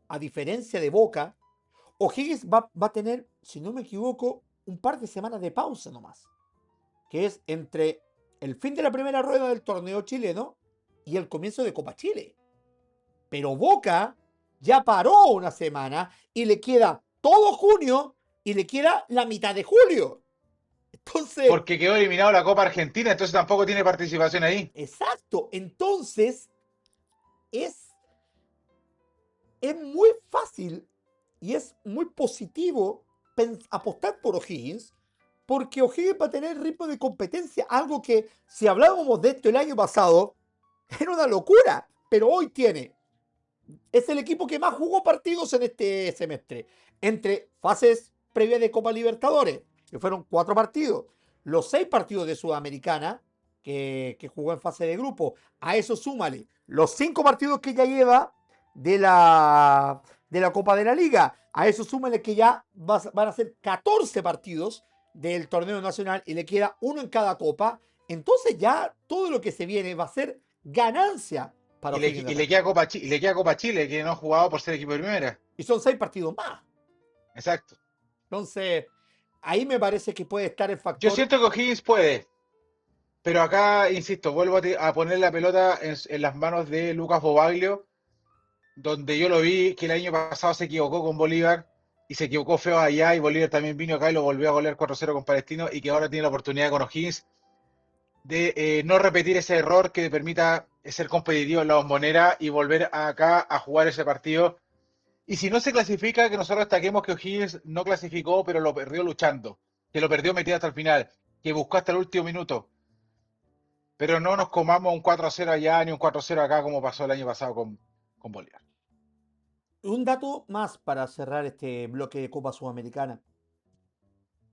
a diferencia de Boca, O'Higgins va a tener, si no me equivoco, un par de semanas de pausa nomás, que es entre el fin de la primera rueda del torneo chileno y el comienzo de Copa Chile. Pero Boca ya paró una semana y le queda todo junio y le queda la mitad de julio. Entonces, porque quedó eliminado la Copa Argentina, entonces tampoco tiene participación ahí. exacto, entonces es, es muy fácil y es muy positivo apostar por O'Higgins, porque O'Higgins va a tener ritmo de competencia, algo que si hablábamos de esto el año pasado, era una locura, pero hoy es el equipo que más jugó partidos en este semestre, entre fases previas de Copa Libertadores, que fueron 4 partidos, los 6 partidos de Sudamericana, que jugó en fase de grupo, a eso súmale los 5 partidos que ya lleva de la Copa de la Liga, a eso súmale que ya van a ser 14 partidos del torneo nacional y le queda uno en cada copa, entonces ya todo lo que se viene va a ser ganancia para Y le, O'Higgins de y le queda Rancagua. y le queda Copa Chile, que no ha jugado por ser equipo de primera. Y son 6 partidos más. Exacto. Entonces, ahí me parece que puede estar el Yo factor. siento que O'Higgins puede, pero acá, insisto, vuelvo a poner la pelota en las manos de Lucas Bobaglio, donde yo lo vi que el año pasado se equivocó con Bolívar y se equivocó feo allá y Bolívar también vino acá y lo volvió a golear 4-0 con Palestino y que ahora tiene la oportunidad con O'Higgins. no repetir ese error que permita ser competitivo en la Bombonera y volver acá a jugar ese partido. Y si no se clasifica, que nosotros destaquemos que O'Higgins no clasificó, pero lo perdió luchando, que lo perdió metido hasta el final, que buscó hasta el último minuto. Pero no nos comamos un 4-0 allá ni un 4-0 acá como pasó el año pasado con Bolívar. Un dato más para cerrar este bloque de Copa Sudamericana.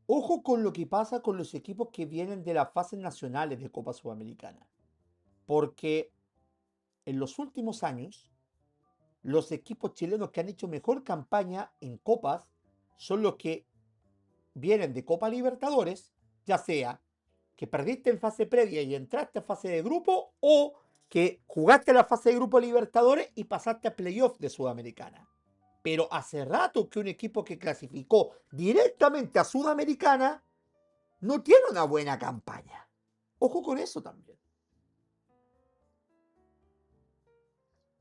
Ojo con lo que pasa con los equipos que vienen de las fases nacionales de Copa Sudamericana. Porque en los últimos años, los equipos chilenos que han hecho mejor campaña en copas son los que vienen de Copa Libertadores, ya sea que perdiste en fase previa y entraste a fase de grupo, o que jugaste la fase de grupo Libertadores y pasaste a playoff de Sudamericana. Pero hace rato que un equipo que clasificó directamente a Sudamericana no tiene una buena campaña. Ojo con eso también.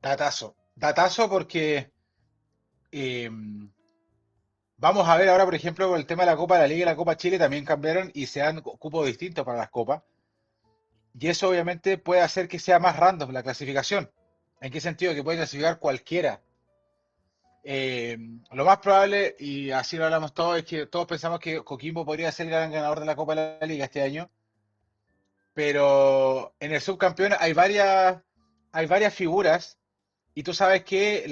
Datazo. Datazo porque eh, vamos a ver ahora, por ejemplo, con el tema de la Copa de la Liga y la Copa Chile también cambiaron y se dan cupos distintos para las copas. Y eso obviamente puede hacer que sea más random la clasificación. ¿En qué sentido? Que puede clasificar cualquiera. Eh, lo más probable, y así lo hablamos todos, es que todos pensamos que Coquimbo podría ser el gran ganador de la Copa de la Liga este año. Pero en el subcampeón hay varias figuras. Y tú sabes que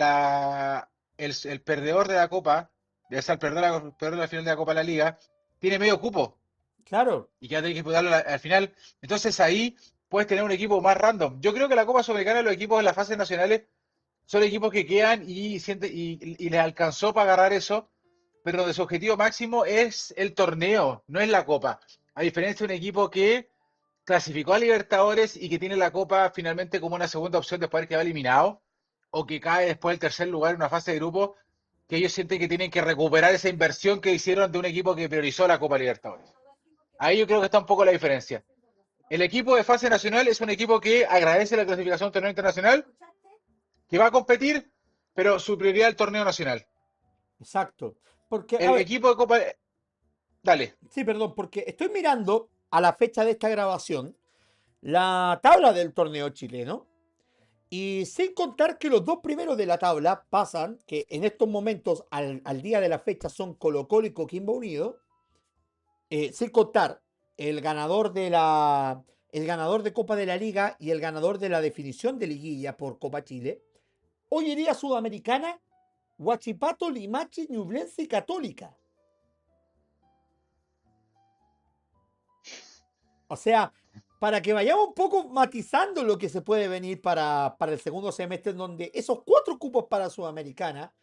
el perdedor de la Copa, debe ser el perdedor de la final de la Copa de la Liga, tiene medio cupo Claro, y ya tenés que disputarlo al final. Entonces ahí puedes tener un equipo más random. Yo creo que la Copa Sudamericana, los equipos en las fases nacionales son equipos que quedan y les alcanzó para agarrar eso, pero donde su objetivo máximo es el torneo, no es la Copa. A diferencia de un equipo que clasificó a Libertadores y que tiene la Copa finalmente como una segunda opción después de que va eliminado, o que cae después del tercer lugar en una fase de grupo, que ellos sienten que tienen que recuperar esa inversión que hicieron de un equipo que priorizó la Copa Libertadores. Ahí yo creo que está un poco la diferencia. El equipo de fase nacional es un equipo que agradece la clasificación del torneo internacional, que va a competir, pero su prioridad es el torneo nacional. exacto. Porque, a El ver, equipo de Copa... Dale. sí, perdón, porque estoy mirando a la fecha de esta grabación la tabla del torneo chileno. Y sin contar que los dos primeros de la tabla pasan, que en estos momentos al día de la fecha son Colo Colo y Coquimbo Unido, sin contar el ganador el ganador de Copa de la Liga y el ganador de la definición de liguilla por Copa Chile. Hoy en día Sudamericana, Huachipato, Limache, Ñublense y Católica. O sea, para que vayamos un poco matizando lo que se puede venir para el segundo semestre, en donde esos cuatro cupos para Sudamericana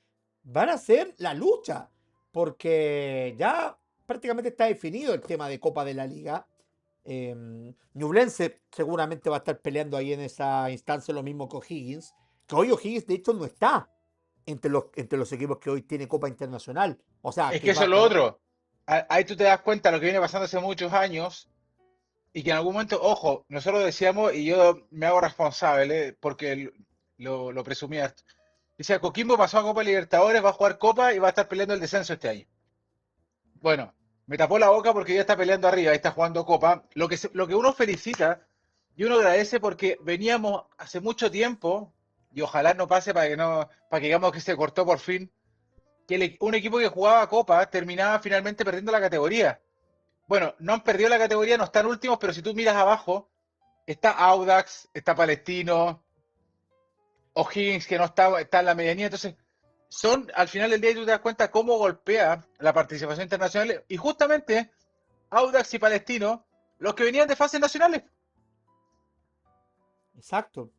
van a ser la lucha, porque ya prácticamente está definido el tema de Copa de la Liga. Ñublense seguramente va a estar peleando ahí en esa instancia, lo mismo que O'Higgins, que hoy O'Higgins de hecho no está entre los equipos que hoy tiene Copa Internacional. O sea, Es que que eso va es lo otro. Ahí tú te das cuenta de lo que viene pasando hace muchos años y que en algún momento, ojo, nosotros decíamos, y yo me hago responsable, porque lo presumía. Decía, Coquimbo pasó a Copa Libertadores, va a jugar Copa y va a estar peleando el descenso este año. Bueno, me tapó la boca porque ya está peleando arriba, y está jugando Copa. Lo que uno felicita y uno agradece porque veníamos hace mucho tiempo, y ojalá no pase para que no, para que digamos que se cortó por fin, que un equipo que jugaba Copa terminaba finalmente perdiendo la categoría. Bueno, no han perdido la categoría, no están últimos, pero si tú miras abajo, está Audax, está Palestino, O'Higgins que no está en la medianía. Entonces, son al final del día y tú te das cuenta cómo golpea la participación internacional. Y justamente Audax y Palestino, los que venían de fases nacionales. exacto.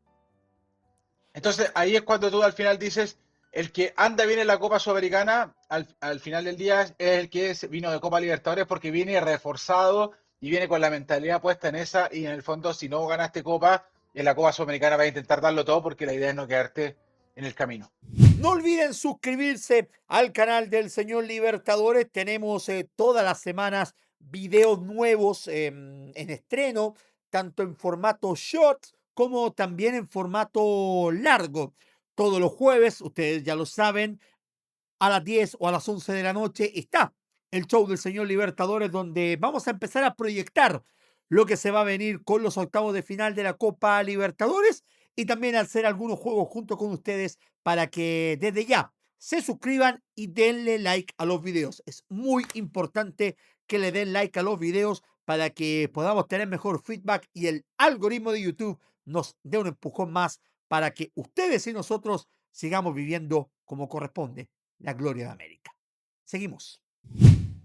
Entonces, ahí es cuando tú al final dices, el que anda bien en la Copa Sudamericana, al final del día es el que vino de Copa Libertadores porque viene reforzado y viene con la mentalidad puesta en esa. Y en el fondo, si no ganaste Copa, en la Copa Sudamericana vas a intentar darlo todo porque la idea es no quedarte en el camino. No olviden suscribirse al canal del Señor Libertadores. Tenemos todas las semanas videos nuevos en estreno, tanto en formato short como también en formato largo. Todos los jueves, ustedes ya lo saben, a las 10 o a las 11 de la noche está el show del Señor Libertadores, donde vamos a empezar a proyectar lo que se va a venir con los octavos de final de la Copa Libertadores y también hacer algunos juegos junto con ustedes para que desde ya se suscriban y denle like a los videos. Es muy importante que le den like a los videos para que podamos tener mejor feedback y el algoritmo de YouTube nos dé un empujón más para que ustedes y nosotros sigamos viviendo como corresponde la gloria de América. Seguimos.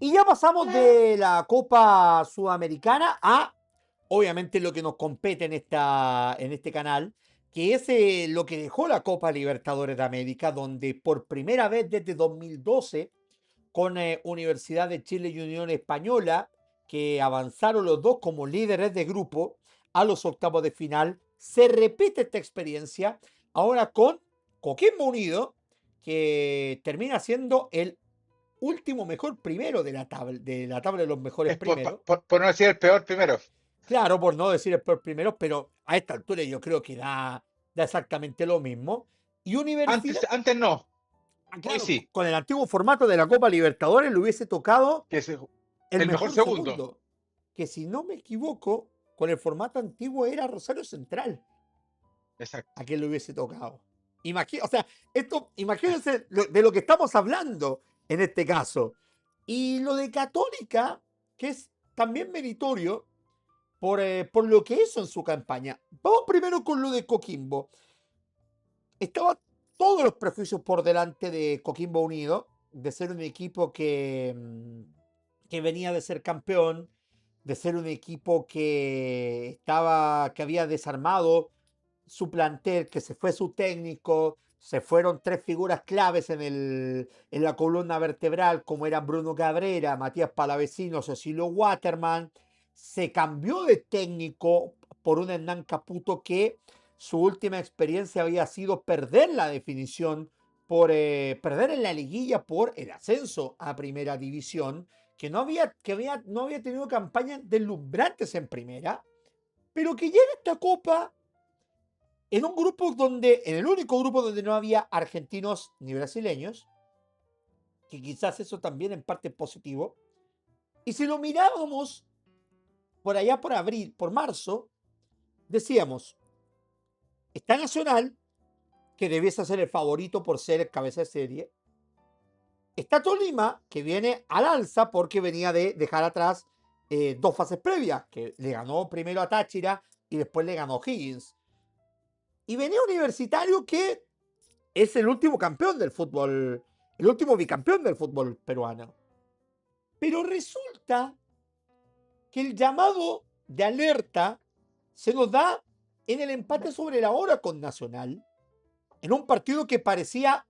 Y ya pasamos de la Copa Sudamericana a, obviamente, lo que nos compete en este canal, que es lo que dejó la Copa Libertadores de América, donde por primera vez desde 2012, con Universidad de Chile y Unión Española, que avanzaron los dos como líderes de grupo a los octavos de final, se repite esta experiencia ahora con Coquimbo Unido, que termina siendo el último mejor primero de la tabla de los mejores Es primeros. por no decir el peor primero. Claro, por no decir el peor primero, pero a esta altura yo creo que da exactamente lo mismo. Y Universidad, Antes no, hoy claro, sí, con el antiguo formato de la Copa Libertadores le hubiese tocado que es el el mejor mejor segundo. segundo, que si no me equivoco, con el formato antiguo era Rosario Central Exacto. a quien le hubiese tocado. O sea, imagínense de lo que estamos hablando en este caso. Y lo de Católica, que es también meritorio por lo que hizo en su campaña. Vamos primero con lo de Coquimbo. Estaba todos los prejuicios por delante de Coquimbo Unido, de ser un equipo que venía de ser campeón, de ser un equipo que había desarmado su plantel, que se fue su técnico, se fueron tres figuras claves en la columna vertebral, como eran Bruno Cabrera, Matías Palavecino, Cecilio Waterman. Se cambió de técnico por un Hernán Caputo que su última experiencia había sido perder la definición perder en la liguilla por el ascenso a primera división, no había tenido campañas deslumbrantes en primera, pero que llega esta copa en el único grupo donde no había argentinos ni brasileños, que quizás eso también en parte es positivo. Y si lo mirábamos por allá por abril, por marzo, decíamos, está Nacional, que debiese ser el favorito por ser cabeza de serie. Está Tolima, que viene al alza porque venía de dejar atrás dos fases previas, que le ganó primero a Táchira y después le ganó Higgins. Y venía Universitario, que es el último campeón del fútbol, el último bicampeón del fútbol peruano. Pero resulta que el llamado de alerta se nos da en el empate sobre la hora con Nacional, en un partido que parecía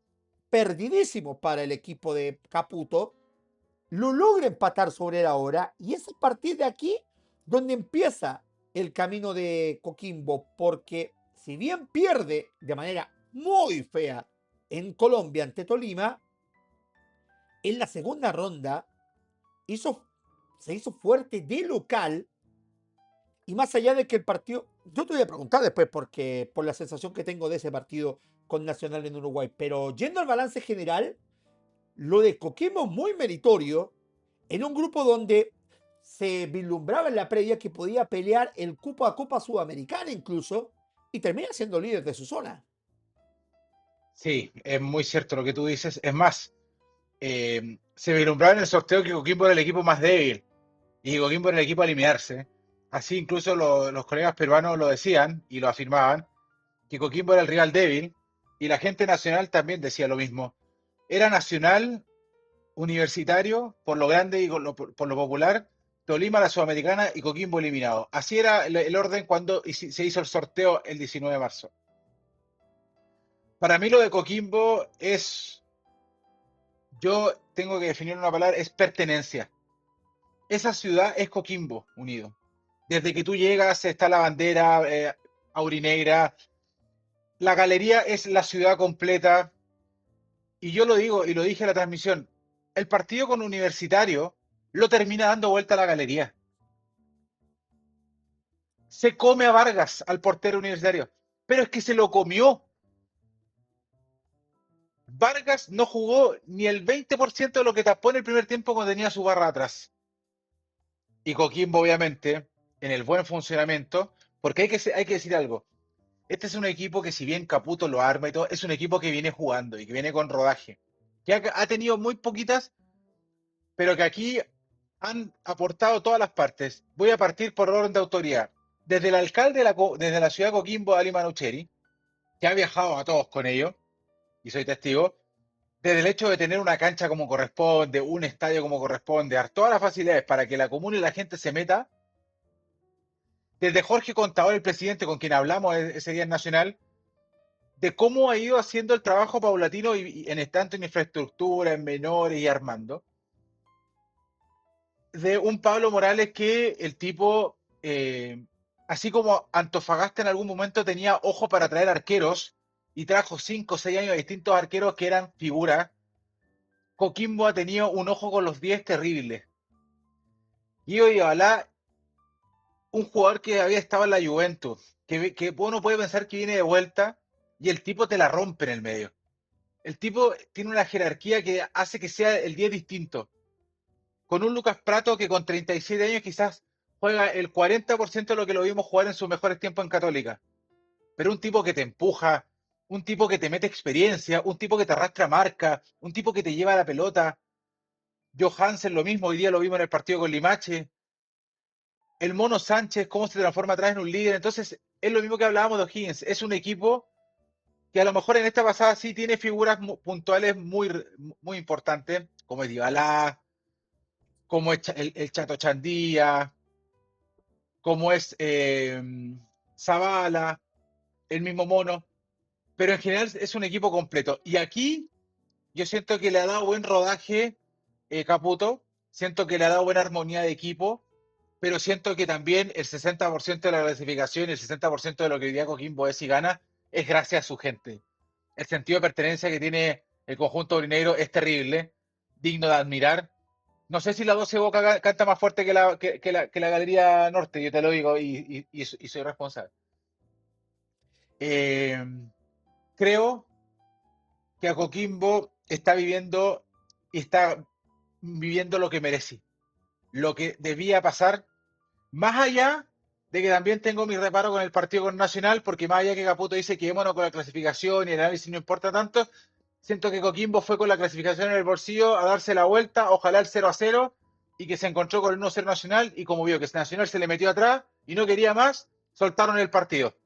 perdidísimo para el equipo de Caputo, lo logra empatar sobre la hora y es a partir de aquí donde empieza el camino de Coquimbo, porque si bien pierde de manera muy fea en Colombia ante Tolima, en la segunda ronda se hizo fuerte de local y más allá de que el partido, yo te voy a preguntar después porque por la sensación que tengo de ese partido con Nacional en Uruguay, pero yendo al balance general, lo de Coquimbo es muy meritorio en un grupo donde se vislumbraba en la previa que podía pelear el cupo a Copa Sudamericana incluso y termina siendo líder de su zona. Sí, es muy cierto lo que tú dices. Es más, se vislumbraba en el sorteo que Coquimbo era el equipo más débil y Coquimbo era el equipo a eliminarse. Así incluso los colegas peruanos lo decían y lo afirmaban, que Coquimbo era el rival débil y la gente nacional también decía lo mismo. Era Nacional, Universitario, por lo grande y por lo popular, Tolima la Sudamericana y Coquimbo eliminado. Así era el orden cuando se hizo el sorteo el 19 de marzo. Para mí lo de Coquimbo es, yo tengo que definir una palabra, es pertenencia. Esa ciudad es Coquimbo Unido. Desde que tú llegas está la bandera aurinegra, la galería es la ciudad completa. Y yo lo digo, y lo dije en la transmisión, el partido con Universitario lo termina dando vuelta a la galería. Se come a Vargas, al portero universitario, pero es que se lo comió. Vargas no jugó ni el 20% de lo que tapó en el primer tiempo cuando tenía su barra atrás. Y Coquimbo, obviamente. en el buen funcionamiento, porque hay que decir algo. Este es un equipo que si bien Caputo lo arma y todo, es un equipo que viene jugando y que viene con rodaje. Que ha tenido muy poquitas, pero que aquí han aportado todas las partes. Voy a partir por orden de autoridad. Desde el alcalde desde la ciudad de Coquimbo, Ali Manucheri, que ha viajado a todos con ellos, y soy testigo, desde el hecho de tener una cancha como corresponde, un estadio como corresponde, dar todas las facilidades para que la comuna y la gente se meta, desde Jorge Contador, el presidente con quien hablamos ese día en Nacional, de cómo ha ido haciendo el trabajo paulatino y en tanto en infraestructura, en menores y armando, de un Pablo Morales que el tipo, así como Antofagasta en algún momento tenía ojo para traer arqueros y trajo 5 o 6 años a distintos arqueros que eran figuras, Coquimbo ha tenido un ojo con los 10 terribles. Y hoy ojalá un jugador que había estado en la Juventus, que uno puede pensar que viene de vuelta y el tipo te la rompe en el medio. El tipo tiene una jerarquía que hace que sea el 10 distinto. Con un Lucas Prato que con 37 años quizás juega el 40% de lo que lo vimos jugar en sus mejores tiempos en Católica. Pero un tipo que te empuja, un tipo que te mete experiencia, un tipo que te arrastra marca, un tipo que te lleva la pelota. Johansen lo mismo, hoy día lo vimos en el partido con Limache. El Mono Sánchez, cómo se transforma atrás en un líder. Entonces, es lo mismo que hablábamos de O'Higgins. Es un equipo que a lo mejor en esta pasada sí tiene figuras puntuales muy importantes, como es Dybala, como es el Chato Chandía, como es Zavala, el mismo Mono, pero en general es un equipo completo. Y aquí yo siento que le ha dado buen rodaje Caputo, siento que le ha dado buena armonía de equipo, pero siento que también el 60% de la clasificación y el 60% de lo que hoy día Coquimbo es y gana es gracias a su gente. El sentido de pertenencia que tiene el conjunto aurinegro es terrible, digno de admirar. No sé si la 12 Boca canta más fuerte que la Galería Norte, yo te lo digo, y soy responsable. Eh, Creo que a Coquimbo está viviendo lo que merece, lo que debía pasar, más allá de que también tengo mi reparo con el partido con Nacional, porque más allá que Caputo dice que bueno con la clasificación y el análisis no importa tanto, siento que Coquimbo fue con la clasificación en el bolsillo a darse la vuelta, ojalá el 0-0, y que se encontró con el 1-0 Nacional, y como vio que Nacional se le metió atrás y no quería más, soltaron el partido.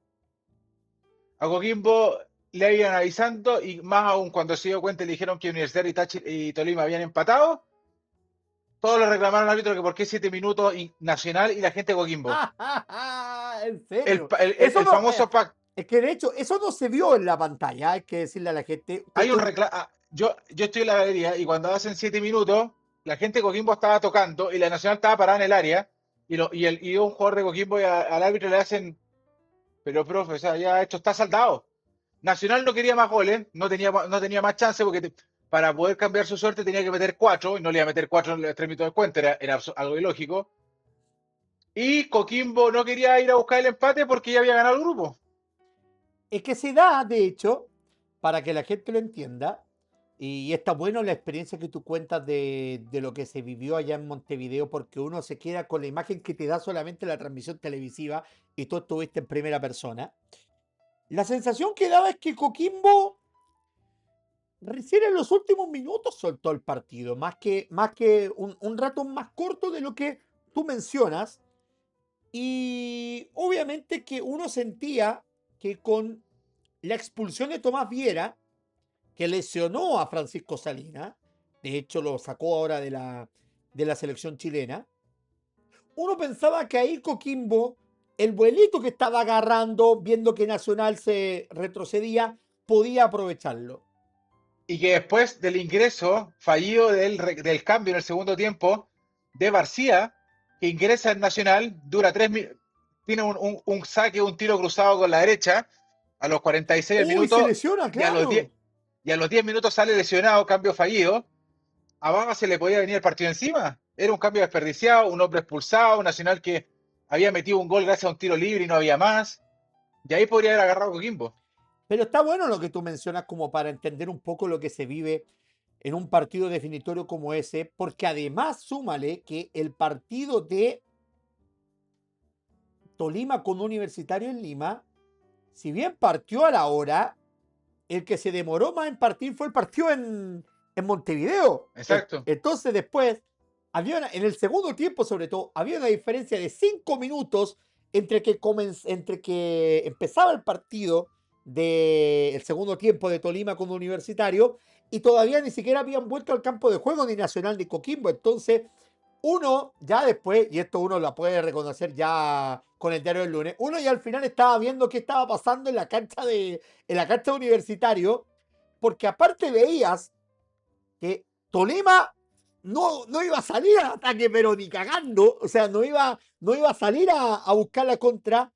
A Coquimbo le iban avisando, y más aún cuando se dio cuenta y le dijeron que Universidad y Tolima habían empatado, todos le reclamaron al árbitro que por qué 7 minutos Nacional y la gente de Coquimbo. ¿En serio? Eso El no, famoso pack. es que de hecho, eso no se vio en la pantalla, hay que decirle a la gente. Hay un reclamo. Yo estoy en la galería y cuando hacen 7 minutos, la gente de Coquimbo estaba tocando y la Nacional estaba parada en el área. Y un jugador de Coquimbo al árbitro le hacen, pero profe, o sea, ya esto está saldado. Nacional no quería más goles, no tenía más chance porque para poder cambiar su suerte tenía que meter 4 y no le iba a meter 4 en los 3 minutos de cuenta, era algo ilógico. Y Coquimbo no quería ir a buscar el empate porque ya había ganado el grupo. Es que se da, de hecho, para que la gente lo entienda, y está bueno la experiencia que tú cuentas de lo que se vivió allá en Montevideo, porque uno se queda con la imagen que te da solamente la transmisión televisiva y tú estuviste en primera persona. La sensación que daba es que Coquimbo recién en los últimos minutos soltó el partido, más que un rato más corto de lo que tú mencionas. Y obviamente que uno sentía que con la expulsión de Tomás Viera, que lesionó a Francisco Salina, de hecho lo sacó ahora de la selección chilena, uno pensaba que ahí Coquimbo, el vuelito que estaba agarrando, viendo que Nacional se retrocedía, podía aprovecharlo. Y que después del ingreso fallido del cambio en el segundo tiempo de García, que ingresa en Nacional, dura 3 minutos, tiene un saque, un tiro cruzado con la derecha, a los 46 del Uy, se minuto, lesiona, y a los 10, claro. y a los 10 minutos sale lesionado, cambio fallido. A Baba se le podía venir el partido encima. Era un cambio desperdiciado, un hombre expulsado, un Nacional que había metido un gol gracias a un tiro libre y no había más. Y ahí podría haber agarrado Coquimbo. Pero está bueno lo que tú mencionas como para entender un poco lo que se vive en un partido definitorio como ese, porque además súmale que el partido de Tolima con Universitario en Lima, si bien partió a la hora, el que se demoró más en partir fue el partido en Montevideo. Exacto. Entonces después, en el segundo tiempo sobre todo, había una diferencia de 5 minutos entre que empezaba el partido del segundo tiempo de Tolima con Universitario y todavía ni siquiera habían vuelto al campo de juego ni Nacional ni Coquimbo. Entonces, uno ya después, y esto uno lo puede reconocer ya con el diario del lunes, uno ya al final estaba viendo qué estaba pasando en la cancha de Universitario, porque aparte veías que Tolima no iba a salir al ataque, pero ni cagando, o sea, no iba a salir a buscar la contra,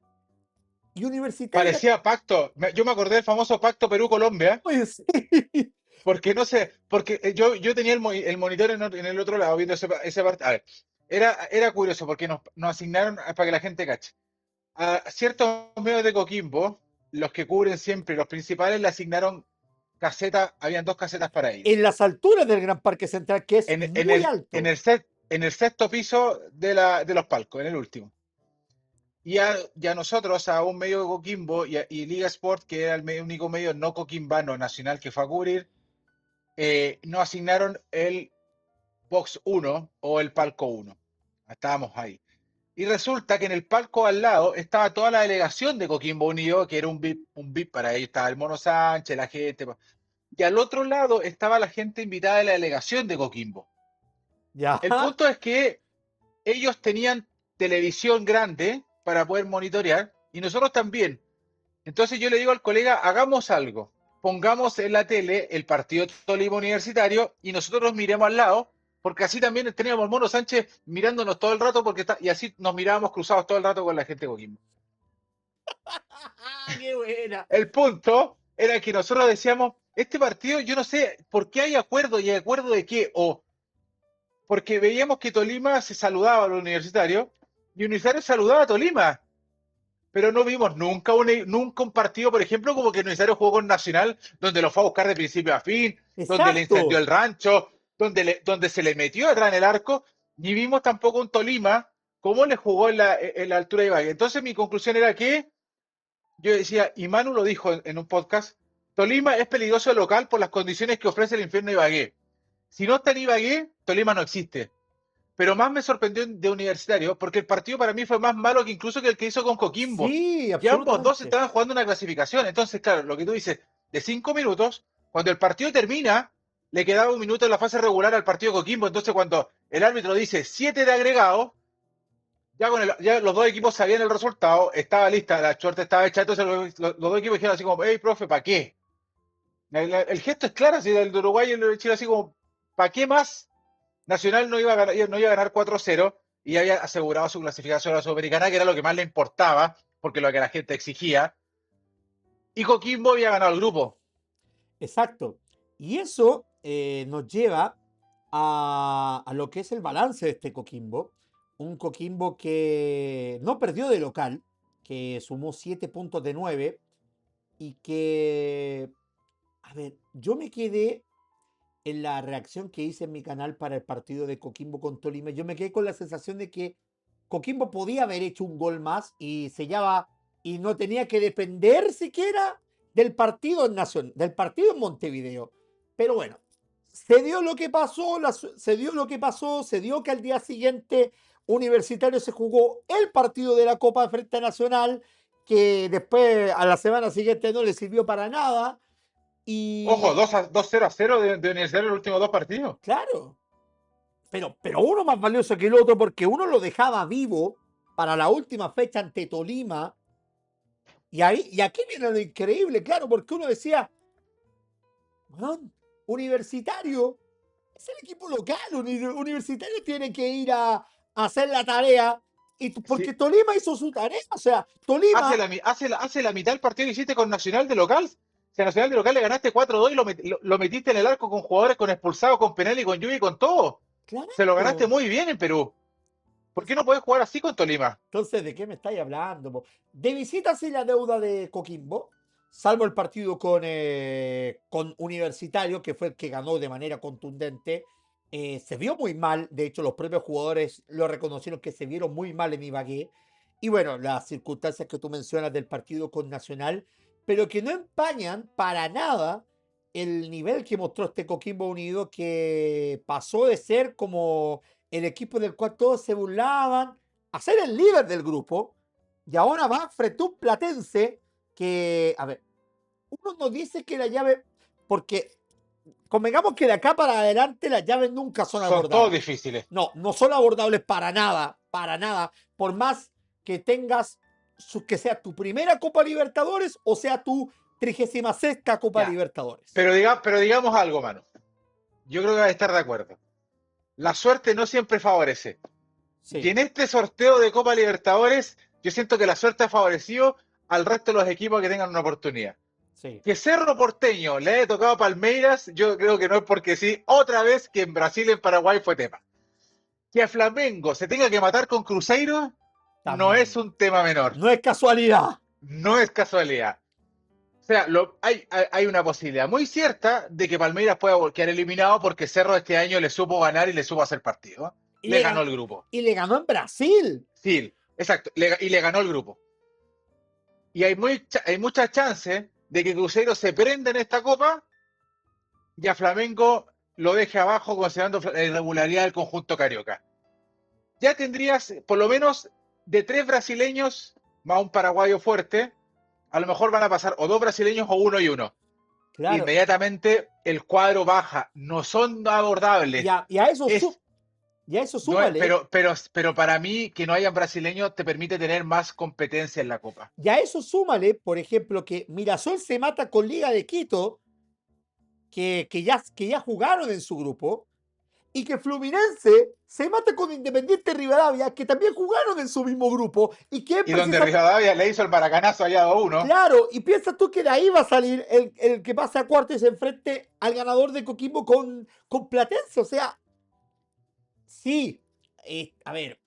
y Universitario, Parecía pacto. Yo me acordé del famoso pacto Perú-Colombia, pues sí, porque no sé, porque yo tenía el monitor en el otro lado viendo ese partido. A ver, era curioso porque nos asignaron, para que la gente cache, a ciertos medios de Coquimbo, los que cubren siempre, los principales, le asignaron casetas, habían dos casetas para ellos. en las alturas del Gran Parque Central, que es En, en muy el, en alto. el set, en el sexto piso de los palcos, en el último. Y a nosotros, a un medio de Coquimbo y Liga Sport, que era el único medio no coquimbano nacional que fue a cubrir, nos asignaron el Box uno o el Palco uno. Estábamos ahí. Y resulta que en el palco al lado estaba toda la delegación de Coquimbo Unido, que era un VIP para ellos. Estaba el Mono Sánchez, la gente. Y al otro lado estaba la gente invitada de la delegación de Coquimbo. Ya, El punto es que ellos tenían televisión grande para poder monitorear y nosotros también. Entonces yo le digo al colega, hagamos algo. Pongamos en la tele el partido Tolima Universitario y nosotros miremos al lado, porque así también teníamos al Mono Sánchez mirándonos todo el rato, y así nos mirábamos cruzados todo el rato con la gente de Coquimbo. qué buena. El punto era que nosotros decíamos, este partido yo no sé por qué hay acuerdo y acuerdo de qué, o porque veíamos que Tolima se saludaba a los universitarios y Universitario saludaba a Tolima. Pero no vimos nunca un partido, por ejemplo, como que Universitario jugó con Nacional, donde lo fue a buscar de principio a fin, donde le incendió Exacto. el rancho, donde se le metió atrás en el arco, ni vimos tampoco un Tolima cómo le jugó en la altura de Ibagué. Entonces mi conclusión era que, yo decía, y Manu lo dijo en un podcast, Tolima es peligroso local por las condiciones que ofrece el infierno de Ibagué. Si no está en Ibagué, Tolima no existe. Pero más me sorprendió de Universitario porque el partido para mí fue más malo que incluso que el que hizo con Coquimbo. Sí, Y ambos dos absolutamente. estaban jugando una clasificación. Entonces, claro, lo que tú dices, de 5 minutos, cuando el partido termina, le quedaba un minuto en la fase regular al partido de Coquimbo. Entonces, cuando el árbitro dice 7 de agregado, ya los dos equipos sabían el resultado, estaba lista, la suerte estaba hecha. Entonces, los dos equipos dijeron así como, hey, profe, ¿para qué? El gesto es claro, así, del de Uruguay y el de Chile, así como, ¿para qué más? Nacional no iba a ganar 4-0 y había asegurado su clasificación a la Sudamericana, que era lo que más le importaba, porque lo que la gente exigía. Y Coquimbo había ganado el grupo. Exacto. Y eso nos lleva a lo que es el balance de este Coquimbo. Un Coquimbo que no perdió de local, que sumó 7 puntos de 9 y que, a ver, yo me quedé en la reacción que hice en mi canal para el partido de Coquimbo con Tolima. Yo me quedé con la sensación de que Coquimbo podía haber hecho un gol más y sellaba y no tenía que depender siquiera del partido del partido en Montevideo. Pero bueno, se dio lo que pasó, se dio lo que pasó, se dio que al día siguiente Universitario se jugó el partido de la Copa de Frente Nacional, que después a la semana siguiente no le sirvió para nada. Ojo, Y 2-0 de Universidad en los últimos dos partidos. claro, pero uno más valioso que el otro porque uno lo dejaba vivo para la última fecha ante Tolima. Y aquí viene lo increíble, claro, porque uno decía, "Weón, Universitario es el equipo local, Universitario tiene que ir a hacer la tarea, porque Sí, Tolima hizo su tarea, o sea, hace Tolima, la, hace la mitad del partido que hiciste con Nacional de local. Si a Nacional de local le ganaste 4-2 y lo metiste en el arco con jugadores con expulsados, con penal y con lluvia y con todo. Se lo ganaste claro. muy bien en Perú. ¿Por qué no puedes jugar así con Tolima? Entonces, ¿de qué me estáis hablando, po? De visita sí la deuda de Coquimbo, salvo el partido con Universitario, que fue el que ganó de manera contundente. Se vio muy mal, de hecho los propios jugadores lo reconocieron que se vieron muy mal en Ibagué. Y bueno, las circunstancias que tú mencionas del partido con Nacional, pero que no empañan para nada el nivel que mostró este Coquimbo Unido, que pasó de ser como el equipo del cual todos se burlaban a ser el líder del grupo, y ahora va frente a un Platense que, a ver, uno nos dice que la llave, porque convengamos que de acá para adelante las llaves nunca son Son todos abordables. difíciles. No, no son abordables para nada, por más que tengas que sea tu primera Copa Libertadores o sea tu 36ª Copa Ya. Libertadores. Pero digamos algo, mano. Yo creo que va a estar de acuerdo. La suerte no siempre favorece. Y Sí, en este sorteo de Copa Libertadores, yo siento que la suerte ha favorecido al resto de los equipos que tengan una oportunidad. sí. Que Cerro Porteño le haya tocado a Palmeiras, yo creo que no es porque sí. Otra vez que en Brasil y en Paraguay fue tema. Que a Flamengo se tenga que matar con Cruzeiro, no es También. un tema menor. No es casualidad. No es casualidad. O sea, hay una posibilidad muy cierta de que Palmeiras pueda quedar eliminado porque Cerro este año le supo ganar y le supo hacer partido. Y Le le, ganó gan- el grupo. y le ganó en Brasil. Sí, exacto. Y le ganó el grupo. Y hay muchas chances de que Cruzeiro se prenda en esta copa y a Flamengo lo deje abajo considerando la irregularidad del conjunto carioca. Ya tendrías por lo menos de 3 brasileños más un paraguayo fuerte. A lo mejor van a pasar o 2 brasileños o uno y uno. Claro. Inmediatamente el cuadro baja. No son Y abordables. a, y a eso, Es, y a eso no es, súmale, pero para mí que no hayan brasileños te permite tener más competencia en la Copa. por ejemplo, que Mirasol se mata con Liga de Quito, que ya jugaron en su grupo, y que Fluminense se mata con Independiente Rivadavia, que también jugaron en su mismo grupo, y que Y donde precisa, Rivadavia le hizo el maracanazo allá 2-1. claro, y piensas tú que de ahí va a salir el que pasa a cuartos y se enfrente al ganador de Coquimbo con Platense, o sea, sí, a ver,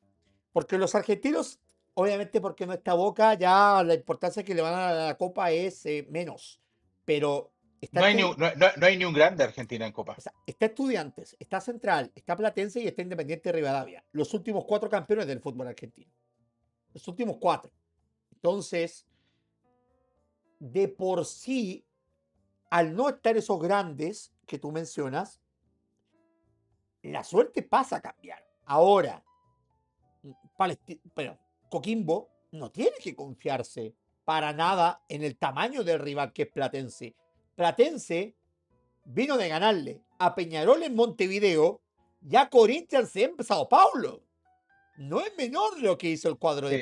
porque los argentinos, obviamente porque no está Boca, ya la importancia que le van a dar a la Copa es menos, pero está, No hay, no hay ni un grande Argentina en o Copa. sea, está Estudiantes, está Central, está Platense y está Independiente Rivadavia. Los últimos 4 campeones del fútbol argentino. Los últimos 4. Entonces, de por sí, al no estar esos grandes que tú mencionas, la suerte pasa a cambiar. Ahora, pero Coquimbo no tiene que confiarse para nada en el tamaño del rival que es Platense. Platense vino de ganarle a Peñarol en Montevideo y a Corinthians en Sao Paulo. No es menor lo que hizo el cuadro de Sí.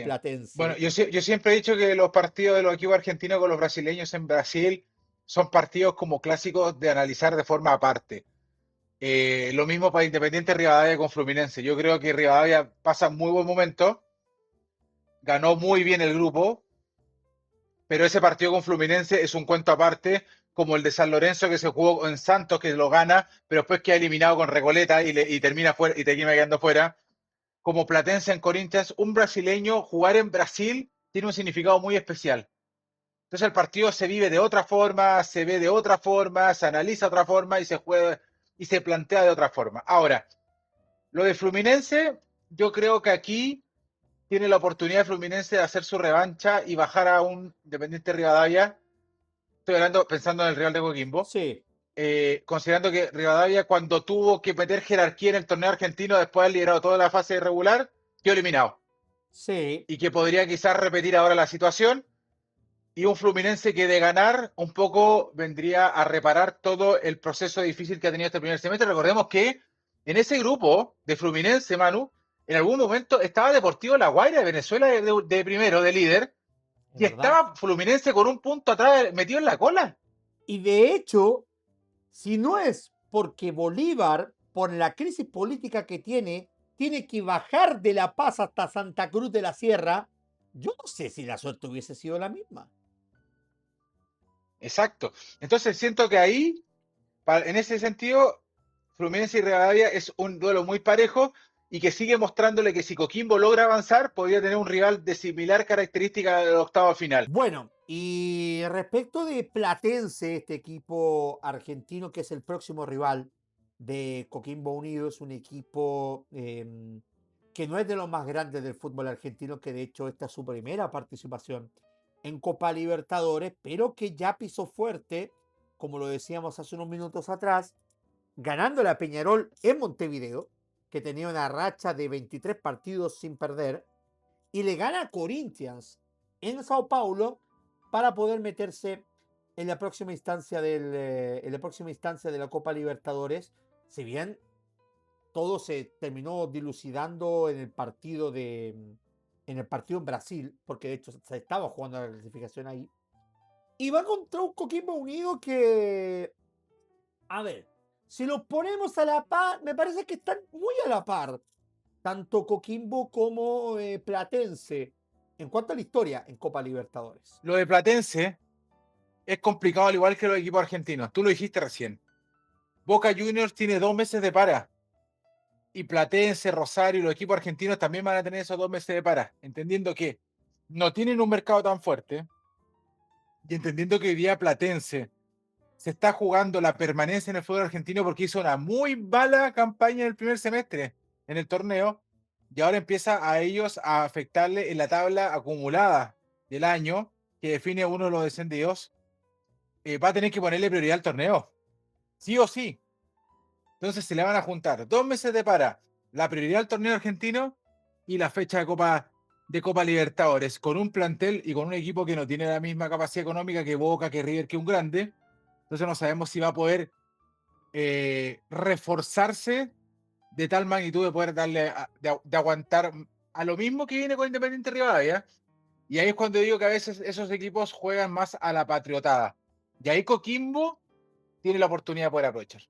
Bueno, Platense. yo siempre he dicho que los partidos de los equipos argentinos con los brasileños en Brasil son partidos como clásicos de analizar de forma aparte. Lo mismo para Independiente Rivadavia con Fluminense. Yo creo que Rivadavia pasa muy buen momento, ganó muy bien el grupo, pero ese partido con Fluminense es un cuento aparte, como el de San Lorenzo que se jugó en Santos, que lo gana, pero después queda eliminado con Recoleta y termina fuera, y termina quedando fuera. Como Platense en Corinthians, un brasileño jugar en Brasil tiene un significado muy especial. Entonces el partido se vive de otra forma, se ve de otra forma, se analiza de otra forma y se juega y se plantea de otra forma. Ahora, lo de Fluminense, yo creo que aquí tiene la oportunidad de Fluminense de hacer su revancha y bajar a un Independiente Rivadavia. Estoy hablando pensando en el Real de Coquimbo. Sí, Considerando que Rivadavia, cuando tuvo que meter jerarquía en el torneo argentino después de haber liderado toda la fase regular, quedó eliminado. sí, Y que podría quizás repetir ahora la situación. Y un Fluminense que de ganar un poco vendría a reparar todo el proceso difícil que ha tenido este primer semestre. Recordemos que en ese grupo de Fluminense, Manu, en algún momento estaba Deportivo La Guaira de Venezuela de primero, de líder, es y verdad. estaba Fluminense con un punto atrás metido en la cola. Y de hecho, si no es porque Bolívar, por la crisis política que tiene que bajar de La Paz hasta Santa Cruz de la Sierra, yo no sé si la suerte hubiese sido la misma. Exacto. Entonces siento que ahí, en ese sentido, Fluminense y Rivadavia es un duelo muy parejo y que sigue mostrándole que si Coquimbo logra avanzar, podría tener un rival de similar característica del octavo final. Bueno, y respecto de Platense, este equipo argentino que es el próximo rival de Coquimbo Unido, es un equipo que no es de los más grandes del fútbol argentino, que de hecho esta es su primera participación en Copa Libertadores, pero que ya pisó fuerte, como lo decíamos hace unos minutos atrás, ganando la Peñarol en Montevideo, que tenía una racha de 23 partidos sin perder, y le gana a Corinthians en Sao Paulo para poder meterse en la próxima instancia de la Copa Libertadores, si bien todo se terminó dilucidando en el partido en Brasil, porque de hecho se estaba jugando la clasificación ahí. Y va contra un Coquimbo Unido que, a ver, si los ponemos a la par, me parece que están muy a la par, tanto Coquimbo como Platense, en cuanto a la historia en Copa Libertadores. Lo de Platense es complicado al igual que los equipos argentinos. Tú lo dijiste recién. Boca Juniors tiene 2 meses de para. Y Platense, Rosario y los equipos argentinos también van a tener esos 2 meses de para. Entendiendo que no tienen un mercado tan fuerte. Y entendiendo que hoy día Platense se está jugando la permanencia en el fútbol argentino porque hizo una muy mala campaña en el primer semestre en el torneo. Y ahora empieza a ellos a afectarle en la tabla acumulada del año que define uno de los descendidos. Va a tener que ponerle prioridad al torneo. Sí o sí. Entonces se le van a juntar 2 meses de para, la prioridad al torneo argentino y la fecha de Copa Libertadores, con un plantel y con un equipo que no tiene la misma capacidad económica que Boca, que River, que un grande. Entonces no sabemos si va a poder reforzarse de tal magnitud de poder darle de aguantar a lo mismo que viene con Independiente Rivadavia. Y ahí es cuando digo que a veces esos equipos juegan más a la patriotada. Y ahí Coquimbo tiene la oportunidad de poder aprovechar.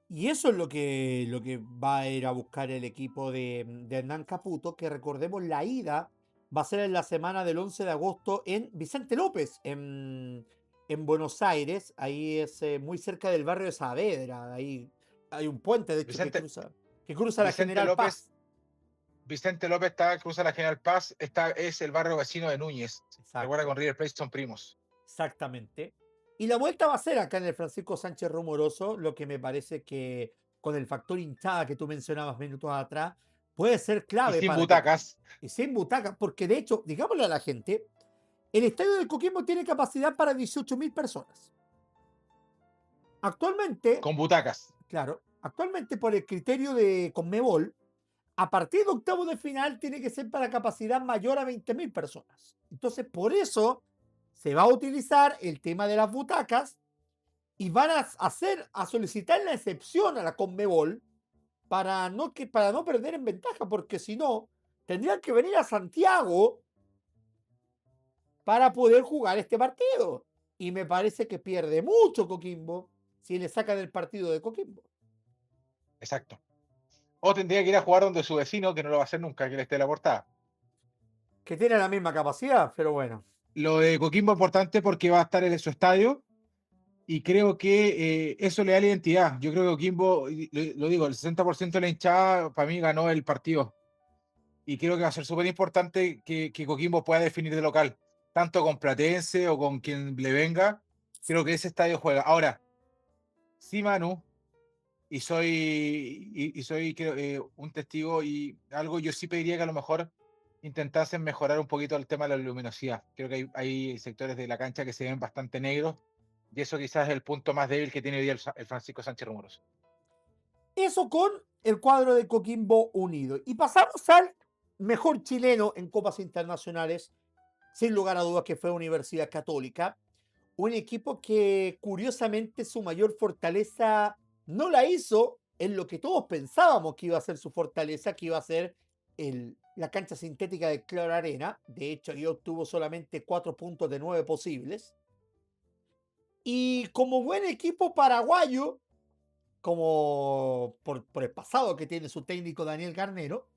Y eso es lo que va a ir a buscar el equipo de Hernán Caputo, que recordemos la ida va a ser en la semana del 11 de agosto en Vicente López, en Buenos Aires. Ahí es muy cerca del barrio de Saavedra. Ahí hay un puente, de hecho, que Vicente, cruza la Vicente General López, Paz. Vicente López está, cruza la General Paz, es el barrio vecino de Núñez. Recuerda, con Exacto, River Plate son primos. exactamente. Y la vuelta va a ser acá en el Francisco Sánchez Rumoroso, lo que me parece que con el factor hinchada que tú mencionabas minutos atrás, puede ser Y clave sin para que butacas. y sin butacas, porque de hecho, digámosle a la gente, el estadio de Coquimbo tiene capacidad para 18.000 personas. Actualmente, Con butacas. claro, actualmente por el criterio de Conmebol, a partir de octavos de final tiene que ser para capacidad mayor a 20.000 personas. Entonces, por eso se va a utilizar el tema de las butacas y van a solicitar la excepción a la Conmebol para no perder en ventaja, porque si no, tendrían que venir a Santiago para poder jugar este partido. Y me parece que pierde mucho Coquimbo si le sacan el partido de Coquimbo. Exacto. O tendría que ir a jugar donde su vecino, que no lo va a hacer nunca, que le esté en la portada. Que tiene la misma capacidad, pero bueno. Lo de Coquimbo es importante porque va a estar en su estadio y creo que eso le da la identidad. Yo creo que Coquimbo, y lo digo, el 60% de la hinchada para mí ganó el partido. Y creo que va a ser súper importante que Coquimbo pueda definir de local, tanto con Platense o con quien le venga. Creo que ese estadio juega. Ahora, sí, Manu, y soy creo, un testigo y algo yo sí pediría que a lo mejor intentasen mejorar un poquito el tema de la luminosidad. Creo que hay sectores de la cancha que se ven bastante negros y eso quizás es el punto más débil que tiene hoy día el Francisco Sánchez Rumoroso. Eso con el cuadro de Coquimbo Unido. Y pasamos al mejor chileno en copas internacionales, sin lugar a dudas que fue Universidad Católica. Un equipo que curiosamente su mayor fortaleza no la hizo en lo que todos pensábamos que iba a ser su fortaleza, que iba a ser la cancha sintética de Clara Arena. De hecho, ahí obtuvo solamente 4 puntos de 9 posibles. Y como buen equipo paraguayo, como por el pasado que tiene su técnico Daniel Garnero,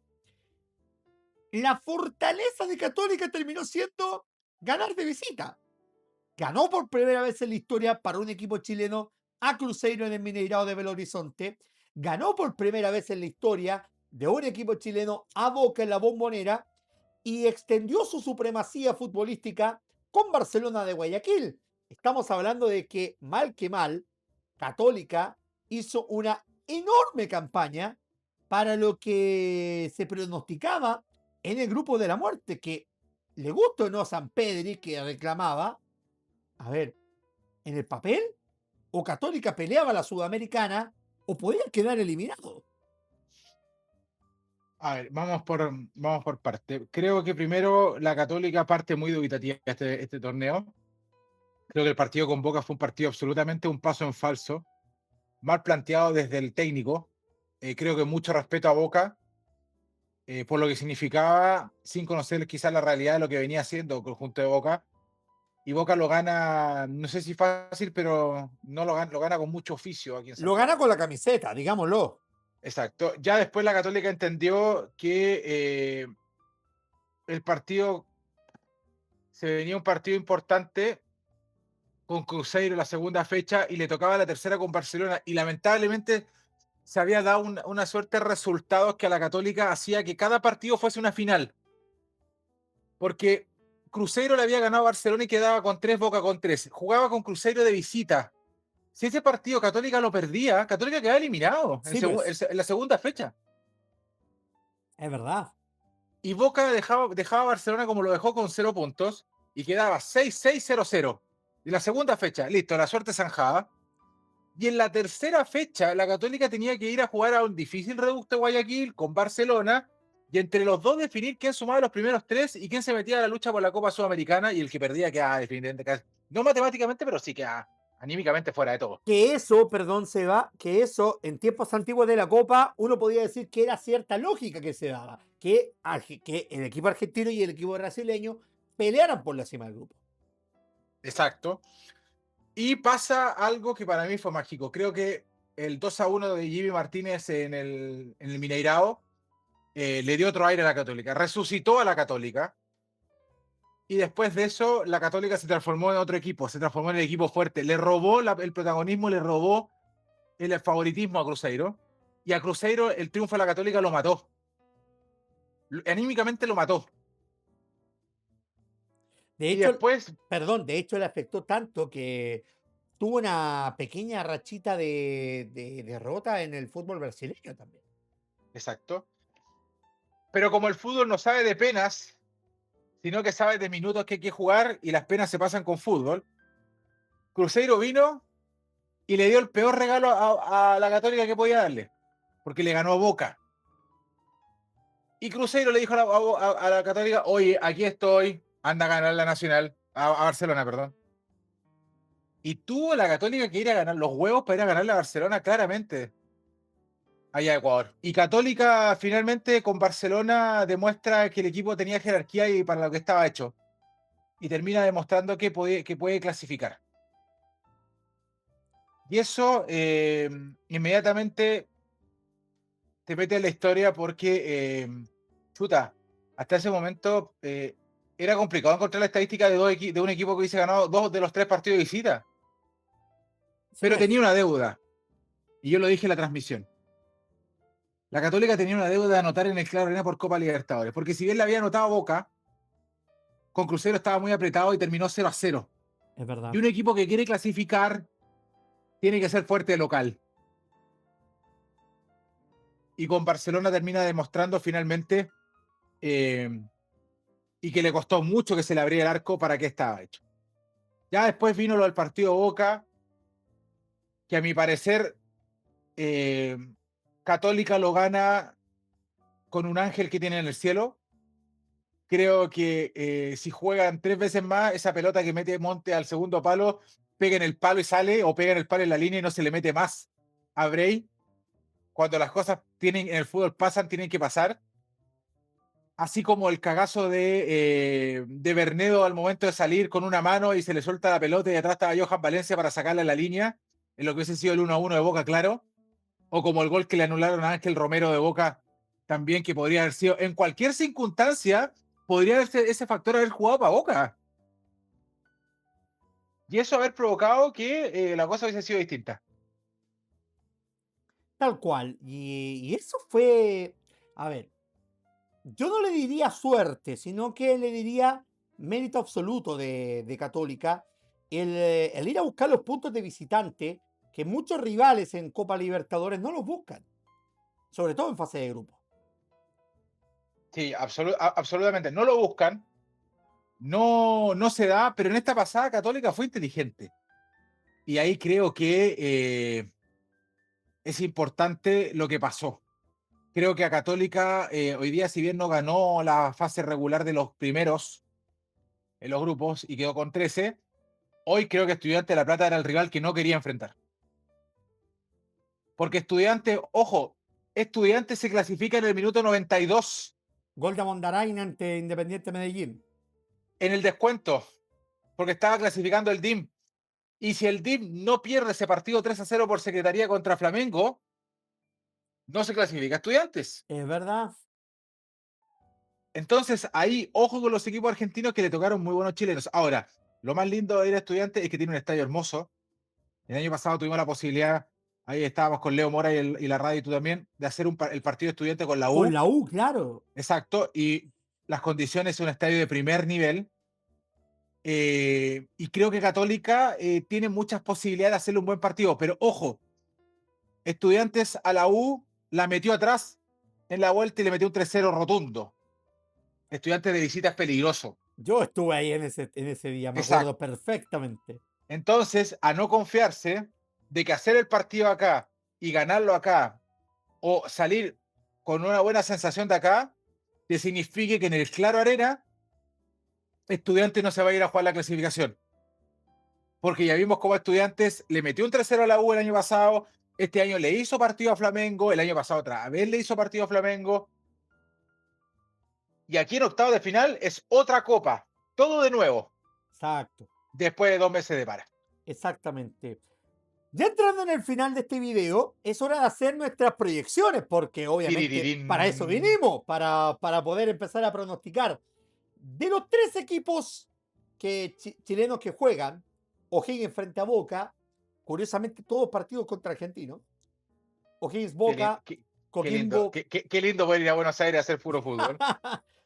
la fortaleza de Católica terminó siendo ganar de visita. Ganó por primera vez en la historia para un equipo chileno a Cruzeiro en el Mineirao de Belo Horizonte. Ganó por primera vez en la historia de un equipo chileno a Boca en la Bombonera y extendió su supremacía futbolística con Barcelona de Guayaquil. Estamos hablando de que mal, Católica hizo una enorme campaña para lo que se pronosticaba en el grupo de la muerte, que le gustó o no a San Pedri, que reclamaba, a ver, en el papel, o Católica peleaba la Sudamericana, o podía quedar eliminado. A ver, vamos por parte. Creo que primero la Católica parte muy dubitativa este torneo. Creo que el partido con Boca fue un partido absolutamente un paso en falso, mal planteado desde el técnico. Creo que mucho respeto a Boca, por lo que significaba, sin conocer quizás la realidad de lo que venía haciendo el conjunto de Boca. Y Boca lo gana, no sé si fácil, pero no lo gana con mucho oficio aquí en Lo gana Santiago. con la camiseta, digámoslo. Exacto. Ya después la Católica entendió que el partido se venía un partido importante con Cruzeiro la segunda fecha y le tocaba la tercera con Barcelona. Y lamentablemente se había dado una suerte de resultados que a la Católica hacía que cada partido fuese una final. Porque Cruzeiro le había ganado a Barcelona y quedaba con 3, Boca con 3. Jugaba con Cruzeiro de visita. Si ese partido Católica lo perdía, Católica quedaba eliminado Sí, pues, en la segunda fecha. es verdad. Y Boca dejaba a Barcelona como lo dejó con 0 puntos y quedaba 6-6-0-0. Y la segunda fecha, listo, la suerte zanjada. Y en la tercera fecha, la Católica tenía que ir a jugar a un difícil reducto de Guayaquil con Barcelona y entre los dos definir quién sumaba los primeros tres y quién se metía a la lucha por la Copa Sudamericana y el que perdía quedaba definitivamente, no matemáticamente, pero sí quedaba anímicamente fuera de todo. Que eso, perdón, Seba, que eso en tiempos antiguos de la Copa, uno podía decir que era cierta lógica que se daba, que el equipo argentino y el equipo brasileño pelearan por la cima del grupo. Exacto. Y pasa algo que para mí fue mágico. Creo que el 2-1 de Jimmy Martínez en el Mineirao le dio otro aire a la Católica. Resucitó a la Católica. Y después de eso, la Católica se transformó en otro equipo. Se transformó en el equipo fuerte. Le robó el protagonismo, le robó el favoritismo a Cruzeiro. Y a Cruzeiro el triunfo de la Católica lo mató. Anímicamente lo mató. De Y hecho, después, perdón, de hecho le afectó tanto que tuvo una pequeña rachita de derrota en el fútbol brasileño también. exacto. Pero como el fútbol no sabe de penas, sino que sabe de minutos que hay que jugar y las penas se pasan con fútbol, Cruzeiro vino y le dio el peor regalo a la Católica que podía darle, porque le ganó a Boca. Y Cruzeiro le dijo a la Católica, oye, aquí estoy, anda a ganar la Nacional, a Barcelona, perdón. Y tuvo la Católica que ir a ganar los huevos para ir a ganar la Barcelona claramente, allá a Ecuador. Y Católica finalmente con Barcelona demuestra que el equipo tenía jerarquía y para lo que estaba hecho. Y termina demostrando que puede clasificar. Y eso inmediatamente te mete en la historia porque, chuta, hasta ese momento era complicado encontrar la estadística de un equipo que hubiese ganado 2 de los 3 partidos de visita, Sí, pero tenía pues, una deuda, y yo lo dije en la transmisión. La Católica tenía una deuda de anotar en el Claro Arena por Copa Libertadores, porque si bien le había anotado a Boca, con Crucero estaba muy apretado y terminó 0-0. es Y verdad. un equipo que quiere clasificar tiene que ser fuerte de local. Y con Barcelona termina demostrando finalmente eh, y que le costó mucho que se le abriera el arco para qué estaba hecho. Ya después vino lo del partido Boca, que a mi parecer eh, Católica lo gana con un ángel que tiene en el cielo. Creo que si juegan 3 veces más, esa pelota que mete Monte al segundo palo, pega en el palo y sale, o pega en el palo en la línea y no se le mete más a Bray. Cuando las cosas tienen en el fútbol pasan, tienen que pasar. Así como el cagazo de Bernedo al momento de salir con una mano y se le suelta la pelota y atrás estaba Johan Valencia para sacarla en la línea, en lo que hubiese sido el 1-1 de Boca, claro. O como el gol que le anularon a Ángel Romero de Boca, también que podría haber sido, en cualquier circunstancia, podría ese factor haber jugado para Boca. Y eso haber provocado que la cosa hubiese sido distinta. Tal cual. Y eso fue, a ver, yo no le diría suerte, sino que le diría mérito absoluto de Católica el ir a buscar los puntos de visitante que muchos rivales en Copa Libertadores no los buscan. sobre todo en fase de grupo. Sí, absolutamente. No lo buscan, no se da, pero en esta pasada Católica fue inteligente. Y ahí creo que es importante lo que pasó. Creo que a Católica hoy día, si bien no ganó la fase regular de los primeros en los grupos y quedó con 13, hoy creo que Estudiante de La Plata era el rival que no quería enfrentar. Porque Estudiante, ojo, Estudiante se clasifica en el minuto 92 Gol de Mondarain ante Independiente Medellín. en el descuento, porque estaba clasificando el DIM. Y si el DIM no pierde ese partido 3-0 por Secretaría contra Flamengo, no se clasifica Estudiantes. Es verdad. Entonces, ahí, ojo con los equipos argentinos que le tocaron muy buenos chilenos. Ahora, lo más lindo de ir a Estudiantes es que tiene un estadio hermoso. El año pasado tuvimos la posibilidad, ahí estábamos con Leo Mora y la radio y tú también, de hacer el partido estudiante con la Con U. la U, claro. Exacto, y las condiciones es un estadio de primer nivel. Y creo que Católica tiene muchas posibilidades de hacerle un buen partido, pero ojo, Estudiantes a la U la metió atrás en la vuelta y le metió un 3-0 rotundo. Estudiantes de visita es peligroso. Yo estuve ahí en ese día, me acuerdo Exacto. perfectamente. Entonces, a no confiarse de que hacer el partido acá y ganarlo acá o salir con una buena sensación de acá, te signifique que en el Claro Arena Estudiantes no se va a ir a jugar la clasificación. Porque ya vimos cómo Estudiantes le metió un 3-0 a la U el año pasado, este año le hizo partido a Flamengo, el año pasado otra vez le hizo partido a Flamengo, y aquí en octavo de final es otra copa, todo de nuevo, Exacto, después de 2 meses de para. exactamente. Ya entrando en el final de este video, es hora de hacer nuestras proyecciones, porque obviamente Tiririrín. para eso vinimos, para poder empezar a pronosticar. De los tres equipos chilenos que juegan, O'Higgins frente a Boca, curiosamente todos partidos contra argentinos, O'Higgins Qué, lin- Boca, qué- qué lindo, Coquimbo, qué lindo poder ir a Buenos Aires a hacer puro fútbol.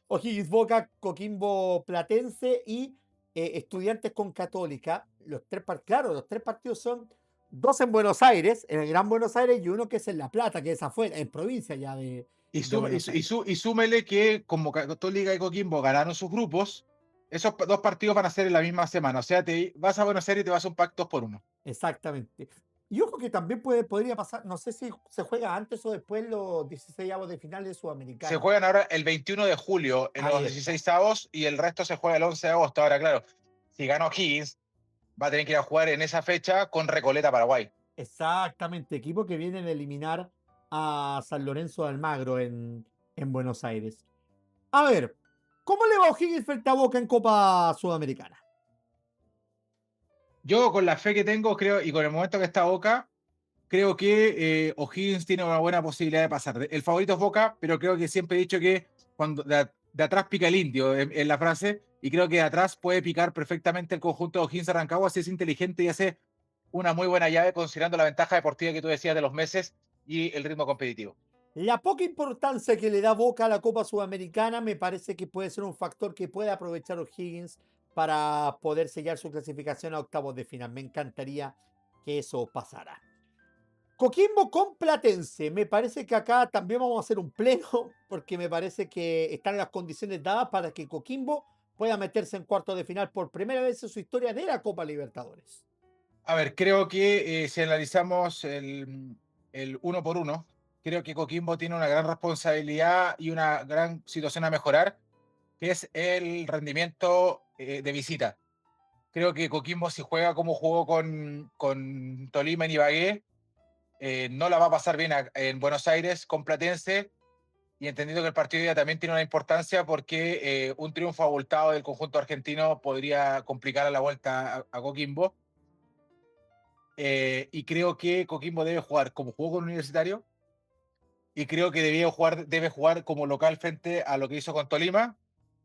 O'Higgins Boca, Coquimbo Platense y Estudiantes con Católica. Claro, los tres partidos son dos en Buenos Aires, en el Gran Buenos Aires, y uno que es en La Plata, que es afuera, en provincia ya de Buenos Aires. Y súmele que como Católica y Coquimbo ganaron sus grupos, esos dos partidos van a ser en la misma semana. O sea, te vas a Buenos Aires y te vas a un pack 2-1. Exactamente. Y ojo que también podría pasar, no sé si se juega antes o después los 16 de final de Se Sudamericana. juegan ahora el 21 de julio en los Ahí está. 16 avos y el resto se juega el 11 de agosto. Ahora, claro, si gana O'Higgins, va a tener que ir a jugar en esa fecha con Recoleta, Paraguay. Exactamente, equipo que viene a eliminar a San Lorenzo de Almagro en Buenos Aires. A ver, ¿cómo le va a O'Higgins frente a Boca en Copa Sudamericana? Yo, con la fe que tengo, creo, y con el momento que está Boca, creo que O'Higgins tiene una buena posibilidad de pasar. El favorito es Boca, pero creo que siempre he dicho que cuando de atrás pica el indio en la frase, y creo que de atrás puede picar perfectamente el conjunto de O'Higgins Rancagua si es inteligente y hace una muy buena llave considerando la ventaja deportiva que tú decías de los meses y el ritmo competitivo. La poca importancia que le da Boca a la Copa Sudamericana me parece que puede ser un factor que puede aprovechar O'Higgins para poder sellar su clasificación a octavos de final. Me encantaría que eso pasara. Coquimbo con Platense. Me parece que acá también vamos a hacer un pleno porque me parece que están las condiciones dadas para que Coquimbo pueda meterse en cuartos de final por primera vez en su historia de la Copa Libertadores. A ver, creo que si analizamos el uno por uno, creo que Coquimbo tiene una gran responsabilidad y una gran situación a mejorar, que es el rendimiento de visita. Creo que Coquimbo, si juega como jugó con Tolima en Ibagué, no la va a pasar bien en Buenos Aires con Platense, y entendiendo que el partido de día también tiene una importancia porque un triunfo abultado del conjunto argentino podría complicar a la vuelta a Coquimbo. Y creo que Coquimbo debe jugar como jugó con Universitario, y creo que debe jugar como local frente a lo que hizo con Tolima.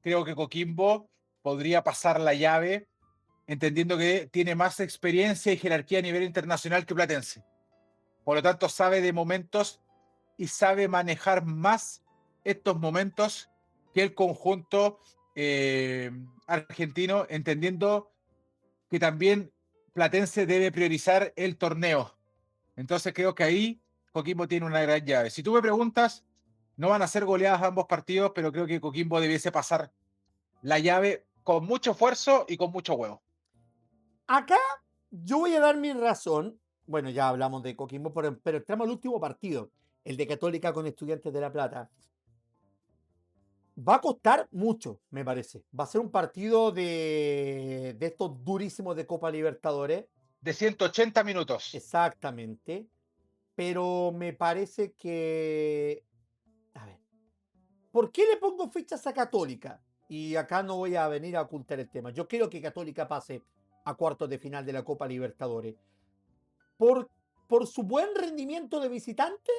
Creo que Coquimbo podría pasar la llave, entendiendo que tiene más experiencia y jerarquía a nivel internacional que Platense. Por lo tanto, sabe de momentos y sabe manejar más estos momentos que el conjunto argentino, entendiendo que también Platense debe priorizar el torneo. Entonces creo que ahí Coquimbo tiene una gran llave. Si tú me preguntas, no van a ser goleadas ambos partidos, pero creo que Coquimbo debiese pasar la llave con mucho esfuerzo y con mucho huevo. Acá yo voy a dar mi razón. Bueno, ya hablamos de Coquimbo, pero entramos al último partido, el de Católica con Estudiantes de La Plata. Va a costar mucho, me parece. Va a ser un partido de estos durísimos de Copa Libertadores. De 180 minutos. Exactamente. Pero me parece que... A ver, ¿por qué le pongo fichas a Católica? Y acá no voy a venir a ocultar el tema. Yo quiero que Católica pase a cuartos de final de la Copa Libertadores. Por, por su buen rendimiento de visitante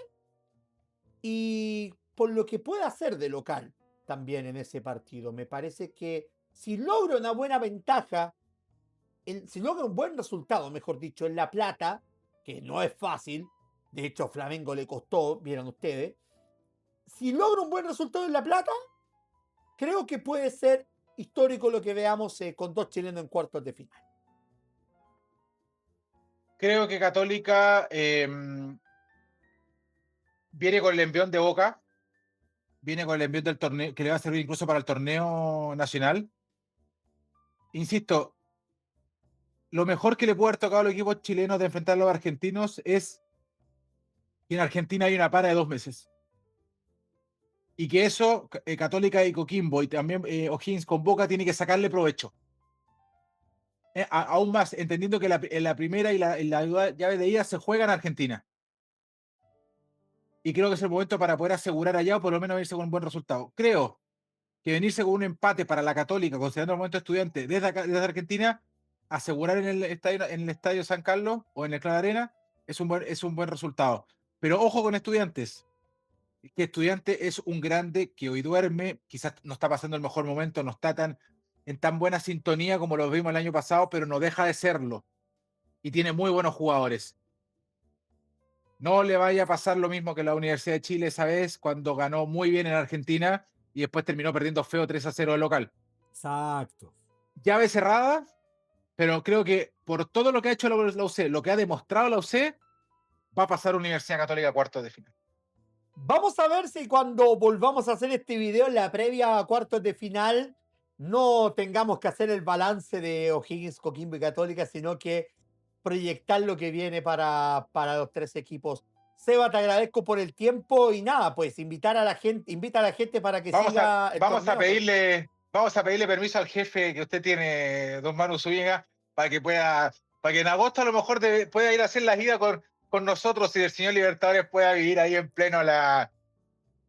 y por lo que puede hacer de local también en ese partido. Me parece que si logra una buena ventaja, si logra un buen resultado, mejor dicho, en La Plata, que no es fácil, de hecho a Flamengo le costó, vieron ustedes, si logra un buen resultado en La Plata, creo que puede ser histórico lo que veamos con dos chilenos en cuartos de final. Creo que Católica viene con el envión de Boca, viene con el envión del torneo, que le va a servir incluso para el torneo nacional. Insisto, lo mejor que le puede haber tocado a los equipos chilenos de enfrentar a los argentinos es que en Argentina hay una para de 2 meses. Y que eso, Católica y Coquimbo y también O'Higgins con Boca tiene que sacarle provecho. Aún más, entendiendo que la primera y la llave de ida se juega en Argentina. Y creo que es el momento para poder asegurar allá o por lo menos irse con un buen resultado. Creo que venirse con un empate para la Católica, considerando el momento estudiante desde, acá, desde Argentina, asegurar en el estadio San Carlos o en el Club Arena es un buen resultado. Pero ojo con Estudiantes, que Estudiante es un grande que hoy duerme, quizás no está pasando el mejor momento, no está en tan buena sintonía como lo vimos el año pasado, pero no deja de serlo. Y tiene muy buenos jugadores. No le vaya a pasar lo mismo que la Universidad de Chile esa vez, cuando ganó muy bien en Argentina y después terminó perdiendo feo 3-0 de local. Exacto. Llave cerrada, pero creo que por todo lo que ha hecho la UC, lo que ha demostrado la UC, va a pasar Universidad Católica a cuartos de final. Vamos a ver si cuando volvamos a hacer este video en la previa a cuartos de final no tengamos que hacer el balance de O'Higgins, Coquimbo y Católica, sino que proyectar lo que viene para los tres equipos. Seba, te agradezco por el tiempo y nada, pues invita a la gente para que siga el torneo. Vamos a pedirle permiso al jefe que usted tiene, don Manu Zúñiga, para que en agosto a lo mejor pueda ir a hacer la gira con nosotros y el señor Libertadores pueda vivir ahí en pleno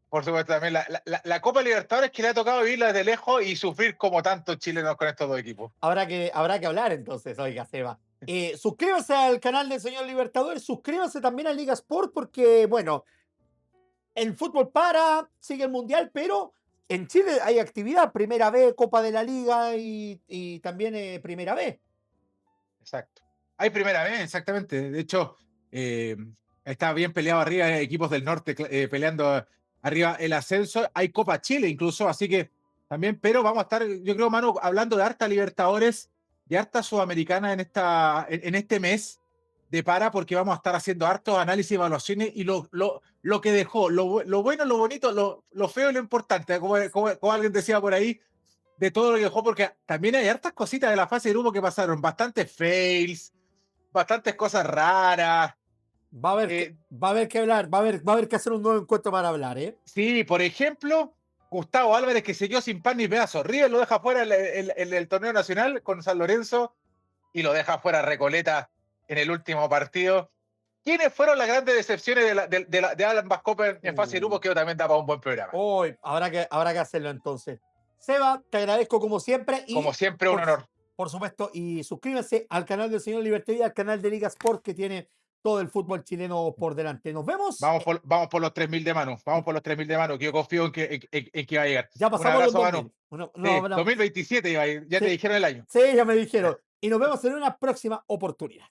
por supuesto también la Copa Libertadores, que le ha tocado vivirla desde lejos y sufrir como tantos chilenos con estos dos equipos. Habrá que hablar entonces, oiga, Seba. Suscríbase al canal del señor Libertadores, suscríbase también a Liga Sport porque, bueno, el fútbol sigue el mundial, pero en Chile hay actividad, Primera B, Copa de la Liga y también Primera B. Exacto. Hay primera vez, exactamente. De hecho, está bien peleado arriba, equipos del norte peleando arriba el ascenso. Hay Copa Chile incluso, así que también, pero vamos a estar, yo creo, Manu, hablando de harta Libertadores, de harta Sudamericana en este mes de porque vamos a estar haciendo hartos análisis y evaluaciones y lo que dejó, lo bueno, lo bonito, lo feo y lo importante, como alguien decía por ahí, de todo lo que dejó, porque también hay hartas cositas de la fase de grupo que pasaron, bastantes fails, bastantes cosas raras. Va a haber que hablar, va a haber que hacer un nuevo encuentro para hablar, ¿eh? Sí, por ejemplo, Gustavo Álvarez, que siguió sin pan ni pedazo. River lo deja fuera en el torneo nacional con San Lorenzo y lo deja fuera Recoleta en el último partido. ¿Quiénes fueron las grandes decepciones de Alan Bascopen en fase de grupo? Que también da para un buen programa. Hoy habrá que hacerlo entonces. Seba, te agradezco como siempre y Como siempre, un honor. por supuesto, y suscríbanse al canal del señor Libertad y al canal de Liga Sport que tiene todo el fútbol chileno por delante. Nos vemos. Vamos por los 3.000 de Manu. Vamos por los 3.000 de Manu, que yo confío en que va a llegar. Ya Un pasamos los abrazo, 2000. Manu. Sí, 2027 iba a ir. Ya Sí. te dijeron el año. Sí, ya me dijeron. Y nos vemos en una próxima oportunidad.